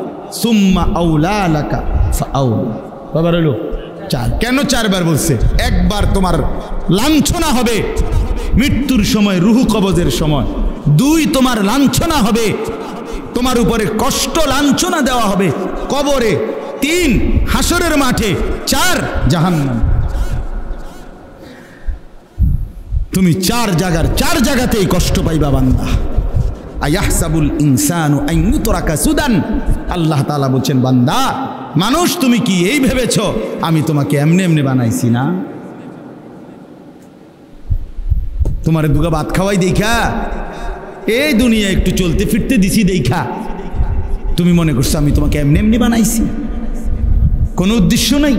সুম্মা আউলা লাকা ফাআউলা, কয়বার হলো? চার। কেন চারবার বলছে? একবার তোমার লাঞ্ছনা হবে মৃত্যুর সময়, রুহু কবজের সময়। দুই, তোমার লাঞ্ছনা হবে, তোমার উপরে কষ্ট লাঞ্ছনা দেওয়া হবে কবরে। তিন, হাসরের মাঠে। চার, জাহান্নাম। তুমি চার জায়গাতেই কষ্ট পাইবা বান্দা। আয়াহসাবুল ইনসানু আন ইউতরাকা সুদান, আল্লাহ তাআলা বলছেন বান্দা মানুষ তুমি কি এই ভেবেছ আমি তোমাকে এমনি এমনি বানাইছি না? তোমার দুগা ভাত খাওয়াই দেখা, এই দুনিয়া একটু চলতে ফিরতে দিছি দেখা তুমি মনে করছো আমি তোমাকে এমনি এমনি বানাইছি? কোনো উদ্দেশ্য নাই,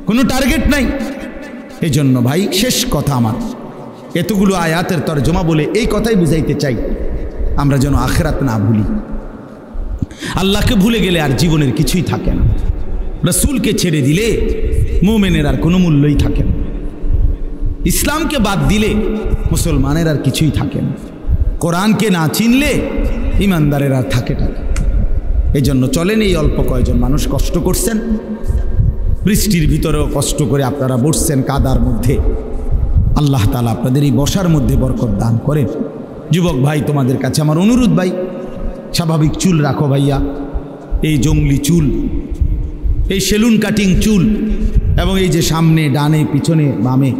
কোনো টার্গেট নাই। এই জন্য ভাই শেষ কথা আমার, এতগুলো আয়াতের তরজমা বলে এই কথাই বুঝাইতে চাই আমরা যেন আখিরাত না ভুলি। আল্লাহকে ভুলে গেলে আর জীবনের কিছুই থাকে না। রাসূলকে ছেড়ে দিলে মুমিনের আর কোনো মূল্যই থাকে না। ইসলামকে বাদ দিলে মুসলমানের আর কিছুই থাকে না। কোরআনকে না চিনলে ইমানদারের আর থাকে। এই জন্য চলেন, এই অল্প কয়েকজন মানুষ কষ্ট করছেন, বৃষ্টির ভিতরেও কষ্ট করে আপনারা বসছেন কাদার মধ্যে। আল্লাহ তাআলা আপনাদের এই বসার মধ্যে বরকত দান করেন। যুবক ভাই, তোমাদের কাছে আমার অনুরোধ ভাই, স্বাভাবিক চুল রাখো ভাইয়া। এই জঙ্গলি চুল, এই সেলুন কাটিং চুল, এবং এই যে সামনে ডানে পিছনে বামে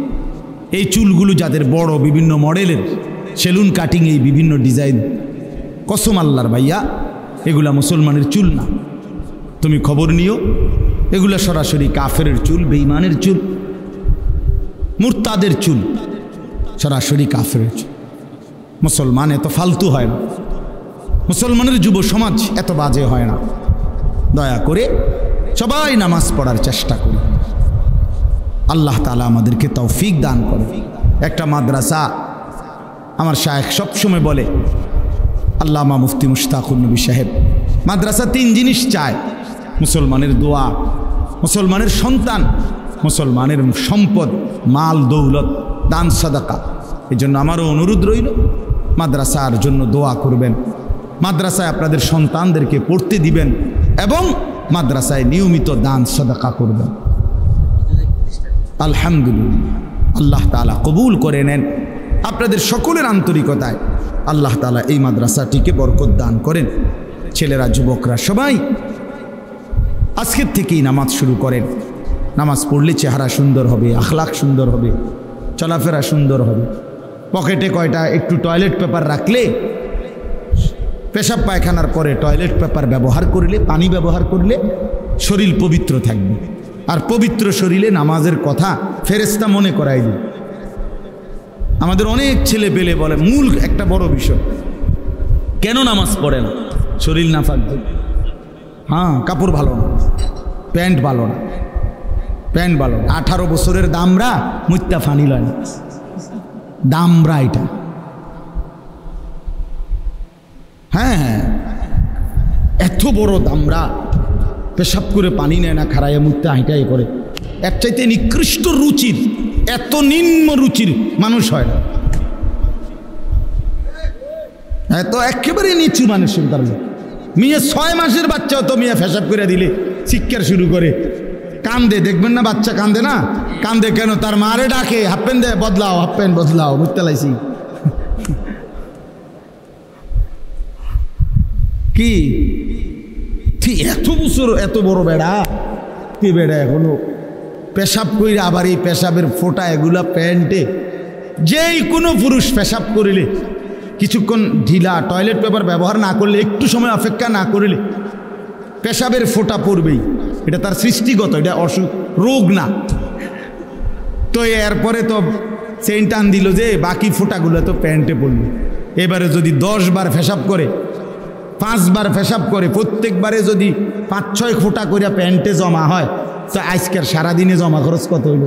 এই চুলগুলো যাদের বড় বিভিন্ন মডেলের সেলুন কাটিং, এই বিভিন্ন ডিজাইন, কসম আল্লাহর ভাইয়া এগুলা মুসলমানের চুল না। তুমি খবর নিও, এগুলা সরাসরি কাফেরের চুল, বেঈমানের চুল, মুরতাদের চুল, সরাসরি কাফেরের চুল। মুসলমান এত ফালতু হয় না, মুসলমানের যুব সমাজ এত বাজে হয় না। দয়া করে সবাই নামাজ পড়ার চেষ্টা করি। আল্লাহ তাআলা আমাদেরকে তৌফিক দান করে। একটা মাদ্রাসা, আমার শায়েখ সবসময় বলে, আল্লামা মুফতি মুশতাকুর নবী সাহেব, মাদ্রাসা তিন জিনিস চায়: মুসলমানের দোয়া, মুসলমানের সন্তান, মুসলমানের সম্পদ, মাল দৌলত, দান সাদাকা। এই জন্য আমারও অনুরোধ রইল, মাদ্রাসার জন্য দোয়া করবেন, মাদ্রাসায় আপনাদের সন্তানদেরকে পড়তে দিবেন এবং মাদ্রাসায় নিয়মিত দান সাদাকা করবেন। আলহামদুলিল্লাহ, আল্লাহ তাআলা কবুল করে নেন। আপনাদের সকলের আন্তরিকতায় আল্লাহ তাআলা এই মাদ্রাসাটিকে বরকত দান করেন। ছেলেরা, যুবকরা সবাই আজকের থেকেই নামাজ শুরু করেন। নামাজ পড়লে চেহারা সুন্দর হবে, আখলাক সুন্দর হবে, চলাফেরা সুন্দর হবে। পকেটে কয়টা একটু টয়লেট পেপার রাখলে, পেশাব পায়খানার পরে টয়লেট পেপার ব্যবহার করলে, পানি ব্যবহার করলে শরীর পবিত্র থাকবে। আর পবিত্র শরীরে নামাজের কথা ফেরেশতা মনে করাই দিবে। আমাদের অনেক ছেলে পেলে বলে, মূল একটা বড় বিষয়, কেন নামাজ পড়ে না? শরীর না থাকবে। হ্যাঁ, কাপড় ভালো না, প্যান্ট ভালো না, প্যান্ট ভালো না। 18 বছরের দামরা মুত্তা ফানি লয় না, দামরা এটা। হ্যাঁ, এত বড় দামরা পেশাব করে পানি নেয় না, খাড়াইয়া মুত্তা হাঁটাই করে। এর চাইতে নিকৃষ্ট রুচির, এত নিম্ন রুচির মানুষ হয় না। এত একেবারে নিচু মানুষের কারণে মেয়ে 6 মাসের বাচ্চাও তো মেয়ে পেশাব করে দিলে চিৎকার শুরু করে, কান্দে। দেখবেন না বাচ্চা কান্দে না? কান্দে কেন? তার মারে ডাকে, হাফ প্যান্ট দে, বদলাও, হাফ প্যান্ট বদলাও, মুত্তা লাইছি। কি এত বছর এত বড় বেড়া, কি বেড়া এখনো পেশাব করে, আবার এই পেশাবের ফোঁটা এগুলা প্যান্টে। যেই কোনো পুরুষ পেশাব করিলে কিছুক্ষণ ঢিলা, টয়লেট পেপার ব্যবহার না করলে, একটু সময় অপেক্ষা না করলে পেশাবের ফোঁটা পড়বেই। এটা তার সৃষ্টিগত, এটা অসুখ, রোগ না। তো এরপরে তো চেইন টান দিল যে বাকি ফোঁটাগুলো তো প্যান্টে পড়লো। এবারে যদি 10 বার পেশাব করে, 5 বার পেশাব করে, প্রত্যেকবারে যদি 5-6 ফোঁটা করে প্যান্টে জমা হয়, তো আজকের সারাদিনে জমা খরচ কত হইল?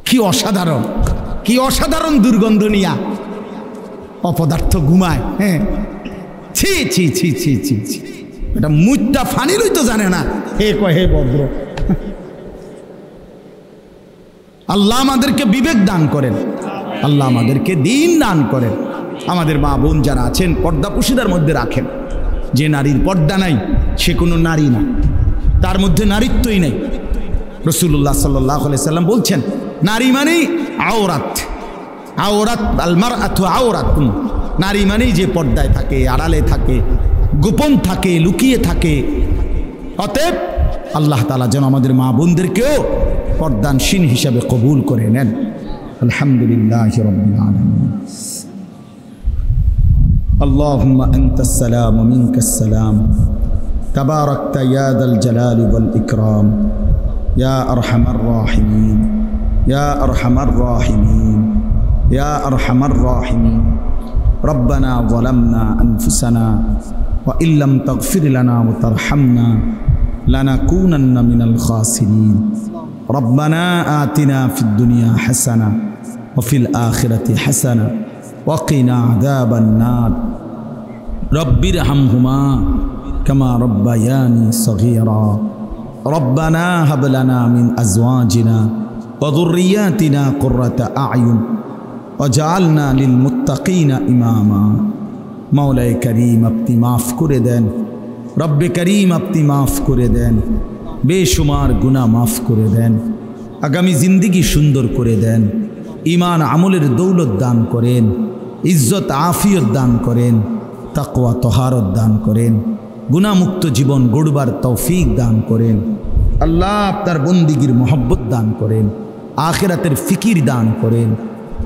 কি অসাধারণ, কি অসাধারণ দুর্গন্ধ নিয়া অপদার্থ ঘুমায়। হ্যাঁ, ছি ছি ছি ছি ছি ছি, এটা মুত্তা ফানিরই তো জানে না। হে কয়, হে ভদ্র। আল্লাহ আমাদেরকে বিবেক দান করেন, আল্লাহ আমাদেরকে দিন দান করেন। আমাদের মা বোন যারা আছেন, পর্দা পুশিদার মধ্যে রাখেন। যে নারীর পর্দা নাই সে কোনো নারী না, তার মধ্যে নারীত্বই নেই। রাসূলুল্লাহ সাল্লাল্লাহু আলাইহি সাল্লাম বলছেন, নারী মানেই আওরাত, আওরাত আল মারআতু আওরাতুন। নারী মানেই যে পর্দায় থাকে, আড়ালে থাকে, গোপন থাকে, লুকিয়ে থাকে। অতএব আল্লাহ তাআলা যেন আমাদের মা বোনদেরকেও পর্দানশীল হিসাবে কবুল করে নেন। আলহামদুলিল্লাহি রাব্বিল আলামিন। আল্লাহুম্মা আনতাস সালাম ওয়া মিনকাস সালাম তাবারাকতা ইয়া যাল জালালি ওয়াল ইকরাম ইয়া আরহামার রাহিমিন ইয়া আরহামার রাহিমিন ইয়া আরহামার রাহিমিন। রব্বানা যালামনা আনফুসানা ওয়া ইল্লাম তাগফির লানা ওয়া তারহামনা লানাকুনান্না মিনাল খাসিরিন। রব্বানা আতিনা ফিদ দুনিয়া হাসানা ওয়া ফিল আখিরাতি হাসানা ওয়া কিনা আযাবান নার। রব্বিরহামহুমা কামা রব্বায়ানি সগীরা। রব্বানা হাব লানা মিন আজওয়াজিনা ওয়া যুররিয়াতিনা কুররাতা আ'য়ুন ওয়াজআলনা লিল মুত্তাকিনা ইমামা। মাওলায়ে করিম আপনি মাফ করে দেন, রব্বে করিম আপনি মাফ করে দেন, বেশুমার গুনাহ মাফ করে দেন, আগামী জিন্দেগি সুন্দর করে দেন, ঈমান আমলের দৌলত দান করেন, ইজ্জত আফিয়ত দান করেন, তাকওয়া তহারত দান করেন, গুনাহমুক্ত জীবন গড়বার তৌফিক দান করেন। আল্লাহ আপনার বন্দিগির মহব্বত দান করেন, আখিরাতের ফিকির দান করেন,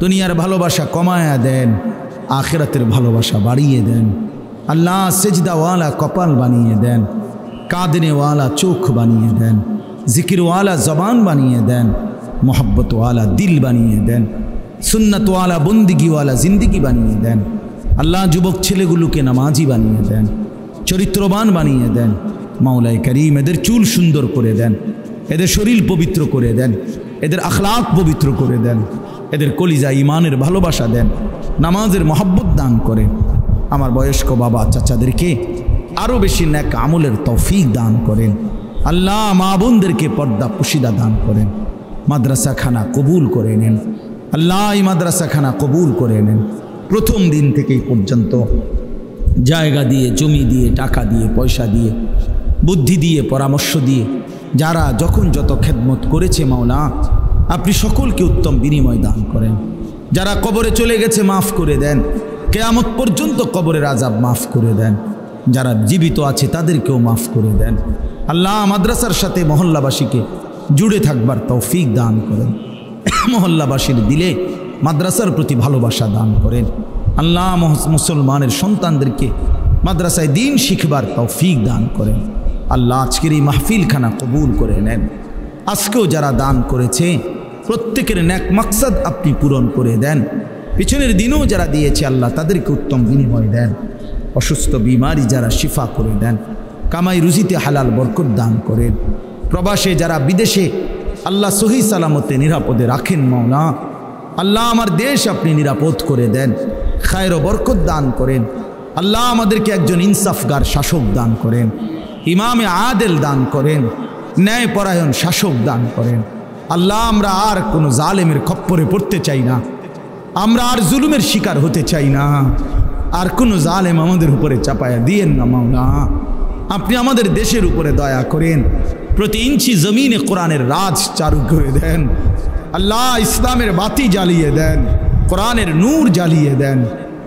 দুনিয়ার ভালোবাসা কমায়া দেন, আখিরাতের ভালোবাসা বাড়িয়ে দেন। আল্লাহ সেজদাওয়ালা কপাল বানিয়ে দেন, কাঁদনেওয়ালা চোখ বানিয়ে দেন, জিকিরওয়ালা জবান বানিয়ে দেন, মোহব্বতওয়ালা দিল বানিয়ে দেন, সুন্নতওয়ালা বন্দিগিওয়ালা জিন্দিগি বানিয়ে দেন। আল্লাহ যুবক ছেলেগুলোকে নামাজি বানিয়ে দেন, চরিত্রবান বানিয়ে দেন। মাওলায়ে করিম এদের চুল সুন্দর করে দেন, এদের শরীর পবিত্র করে দেন, এদের আখলাক পবিত্র করে দেন, এদের কলিজা ইমানের ভালোবাসা দেন, নামাজের মহব্বত দান করেন। আমার বয়স্ক বাবা চাচাদেরকে আরও বেশি নেক আমলের তৌফিক দান করেন। আল্লাহ মা বোনদেরকে পর্দা পুশিদা দান করেন। মাদ্রাসাখানা কবুল করে নেন আল্লাহ, এই মাদ্রাসাখানা কবুল করে নেন। প্রথম দিন থেকেই পর্যন্ত জায়গা দিয়ে, জমি দিয়ে, টাকা দিয়ে, পয়সা দিয়ে, বুদ্ধি দিয়ে, পরামর্শ দিয়ে যারা যখন যত খেদমত করেছে মাওলা আপনি সকলকে উত্তম বিনিময় দান করেন। যারা কবরে চলে গেছে মাফ করে দেন, কিয়ামত পর্যন্ত কবরের আযাব মাফ করে দেন। যারা জীবিত আছে তাদেরকেও মাফ করে দেন। আল্লাহ মাদ্রাসার সাথে মহল্লাবাসীকে জুড়ে থাকবার তৌফিক দান করেন। মহল্লাবাসীর দিলে মাদ্রাসার প্রতি ভালোবাসা দান করেন। আল্লাহ মুসলমানের সন্তানদেরকে মাদ্রাসায় দিন শিখবার তৌফিক দান করেন। আল্লাহ আজকের এই মাহফিলখানা কবুল করে নেন। আজকেও যারা দান করেছে প্রত্যেকের নেক মাকসাদ আপনি পূরণ করে দেন। পিছনের দিনেও যারা দিয়েছে আল্লাহ তাদেরকে উত্তম বিনিময় দেন। অসুস্থ বিমারি যারা শিফা করে দেন, কামাই রুজিতে হালাল বরকত দান করেন। প্রবাসে যারা বিদেশে আল্লাহ সহি সালামতে নিরাপদে রাখেন মাওলা, আল্লাহ আমার দেশ আপনি নিরাপদ করে দেন, খায়ের ও বরকত দান করেন। আল্লাহ আমাদেরকে একজন ইনসাফগার শাসক দান করেন, ইমামে আদেল দান করেন, ন্যায়পরায়ণ শাসক দান করেন। আল্লাহ আমরা আর কোনো জালেমের খপ্পরে পড়তে চাই না, আমরা আর জুলুমের শিকার হতে চাই না, আর কোনো জালেম আমাদের উপরে চাপায়া দিয়েন না মাওলা। আপনি আমাদের দেশের উপরে দয়া করেন, প্রতি ইঞ্চি জমিনে কোরআনের রাজ চালু করে দেন। আল্লাহ ইসলামের বাতি জ্বালিয়ে দেন, কোরআনের নূর জ্বালিয়ে দেন।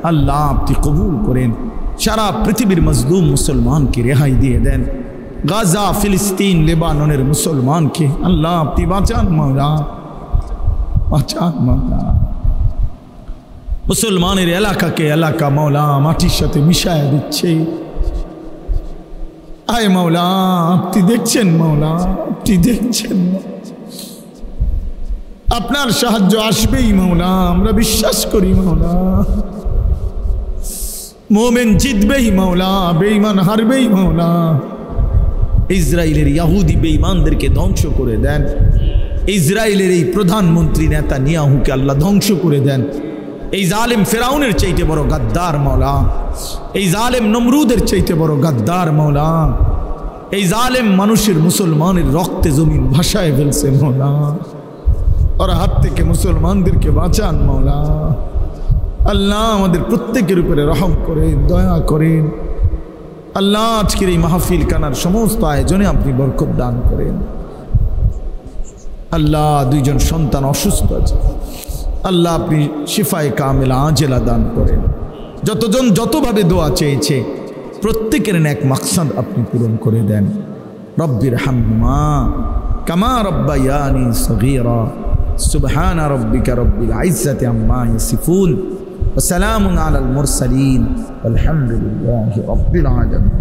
আল্লাহ আপনি কবুল করেন। সারা পৃথিবীর মজলুম মুসলমানকে রেহাই দিয়ে দেন। গাজা, ফিলিস্তিন, লেবাননের মুসলমানকে আল্লাহ আপনি বাঁচান মাওলা, বাঁচান মাওলা। মুসলমানের এলাকাকে এলাকা মাওলা মাটির সাথে মিশায়া দিচ্ছে। আয় মাওলা আপনি দেখছেন, মাওলা আপনি দেখছেন, আপনার সাহায্য আসবেই মাওলা, আমরা বিশ্বাস করি মাওলা। মোমেন জিতবেই মাওলা, বেঈমান হারবেই মাওলা। ইসরায়েলের ইহুদি বেঈমানদেরকে ধ্বংস করে দেন। ইসরায়েলের এই প্রধানমন্ত্রী নেতানিয়াহুকে আল্লাহ ধ্বংস করে দেন। এই জালেম ফেরাউনের চাইতে বড় গাদ্দার মাওলা, এই জালেম নমরুদের চাইতে বড় গাদ্দার মাওলা। এই জালেম মানুষের, মুসলমানের রক্তে জমিন ভাসায় ফেলছে মাওলা। ওর হাত থেকে মুসলমানদেরকে বাঁচান মাওলা। আল্লাহ আমাদের প্রত্যেকের উপরে রহম করেন, দয়া করেন। আল্লাহ আজকের এই মাহফিল কানার সমস্ত আয়োজনে আপনি বরকত দান করেন। আল্লাহ দুইজন সন্তান অসুস্থ আছে, আল্লাহ আপনি শিফায়ে কামেলা আজেলা দান করেন। যতজন যতভাবে দোয়া চেয়েছে প্রত্যেকের নেক মাকসাদ আপনি পূরণ করে দেন। রব্বির হামহুমা কামা রাব্বায়ানি সগীরা। সুবহান রাব্বিকা রাব্বিল ইজ্জাতি আম্মা ইয়াসিফুন ওয়া সালামুন আলাল মুরসালিন ওয়ালহামদুলিল্লাহি রাব্বিল আলামিন।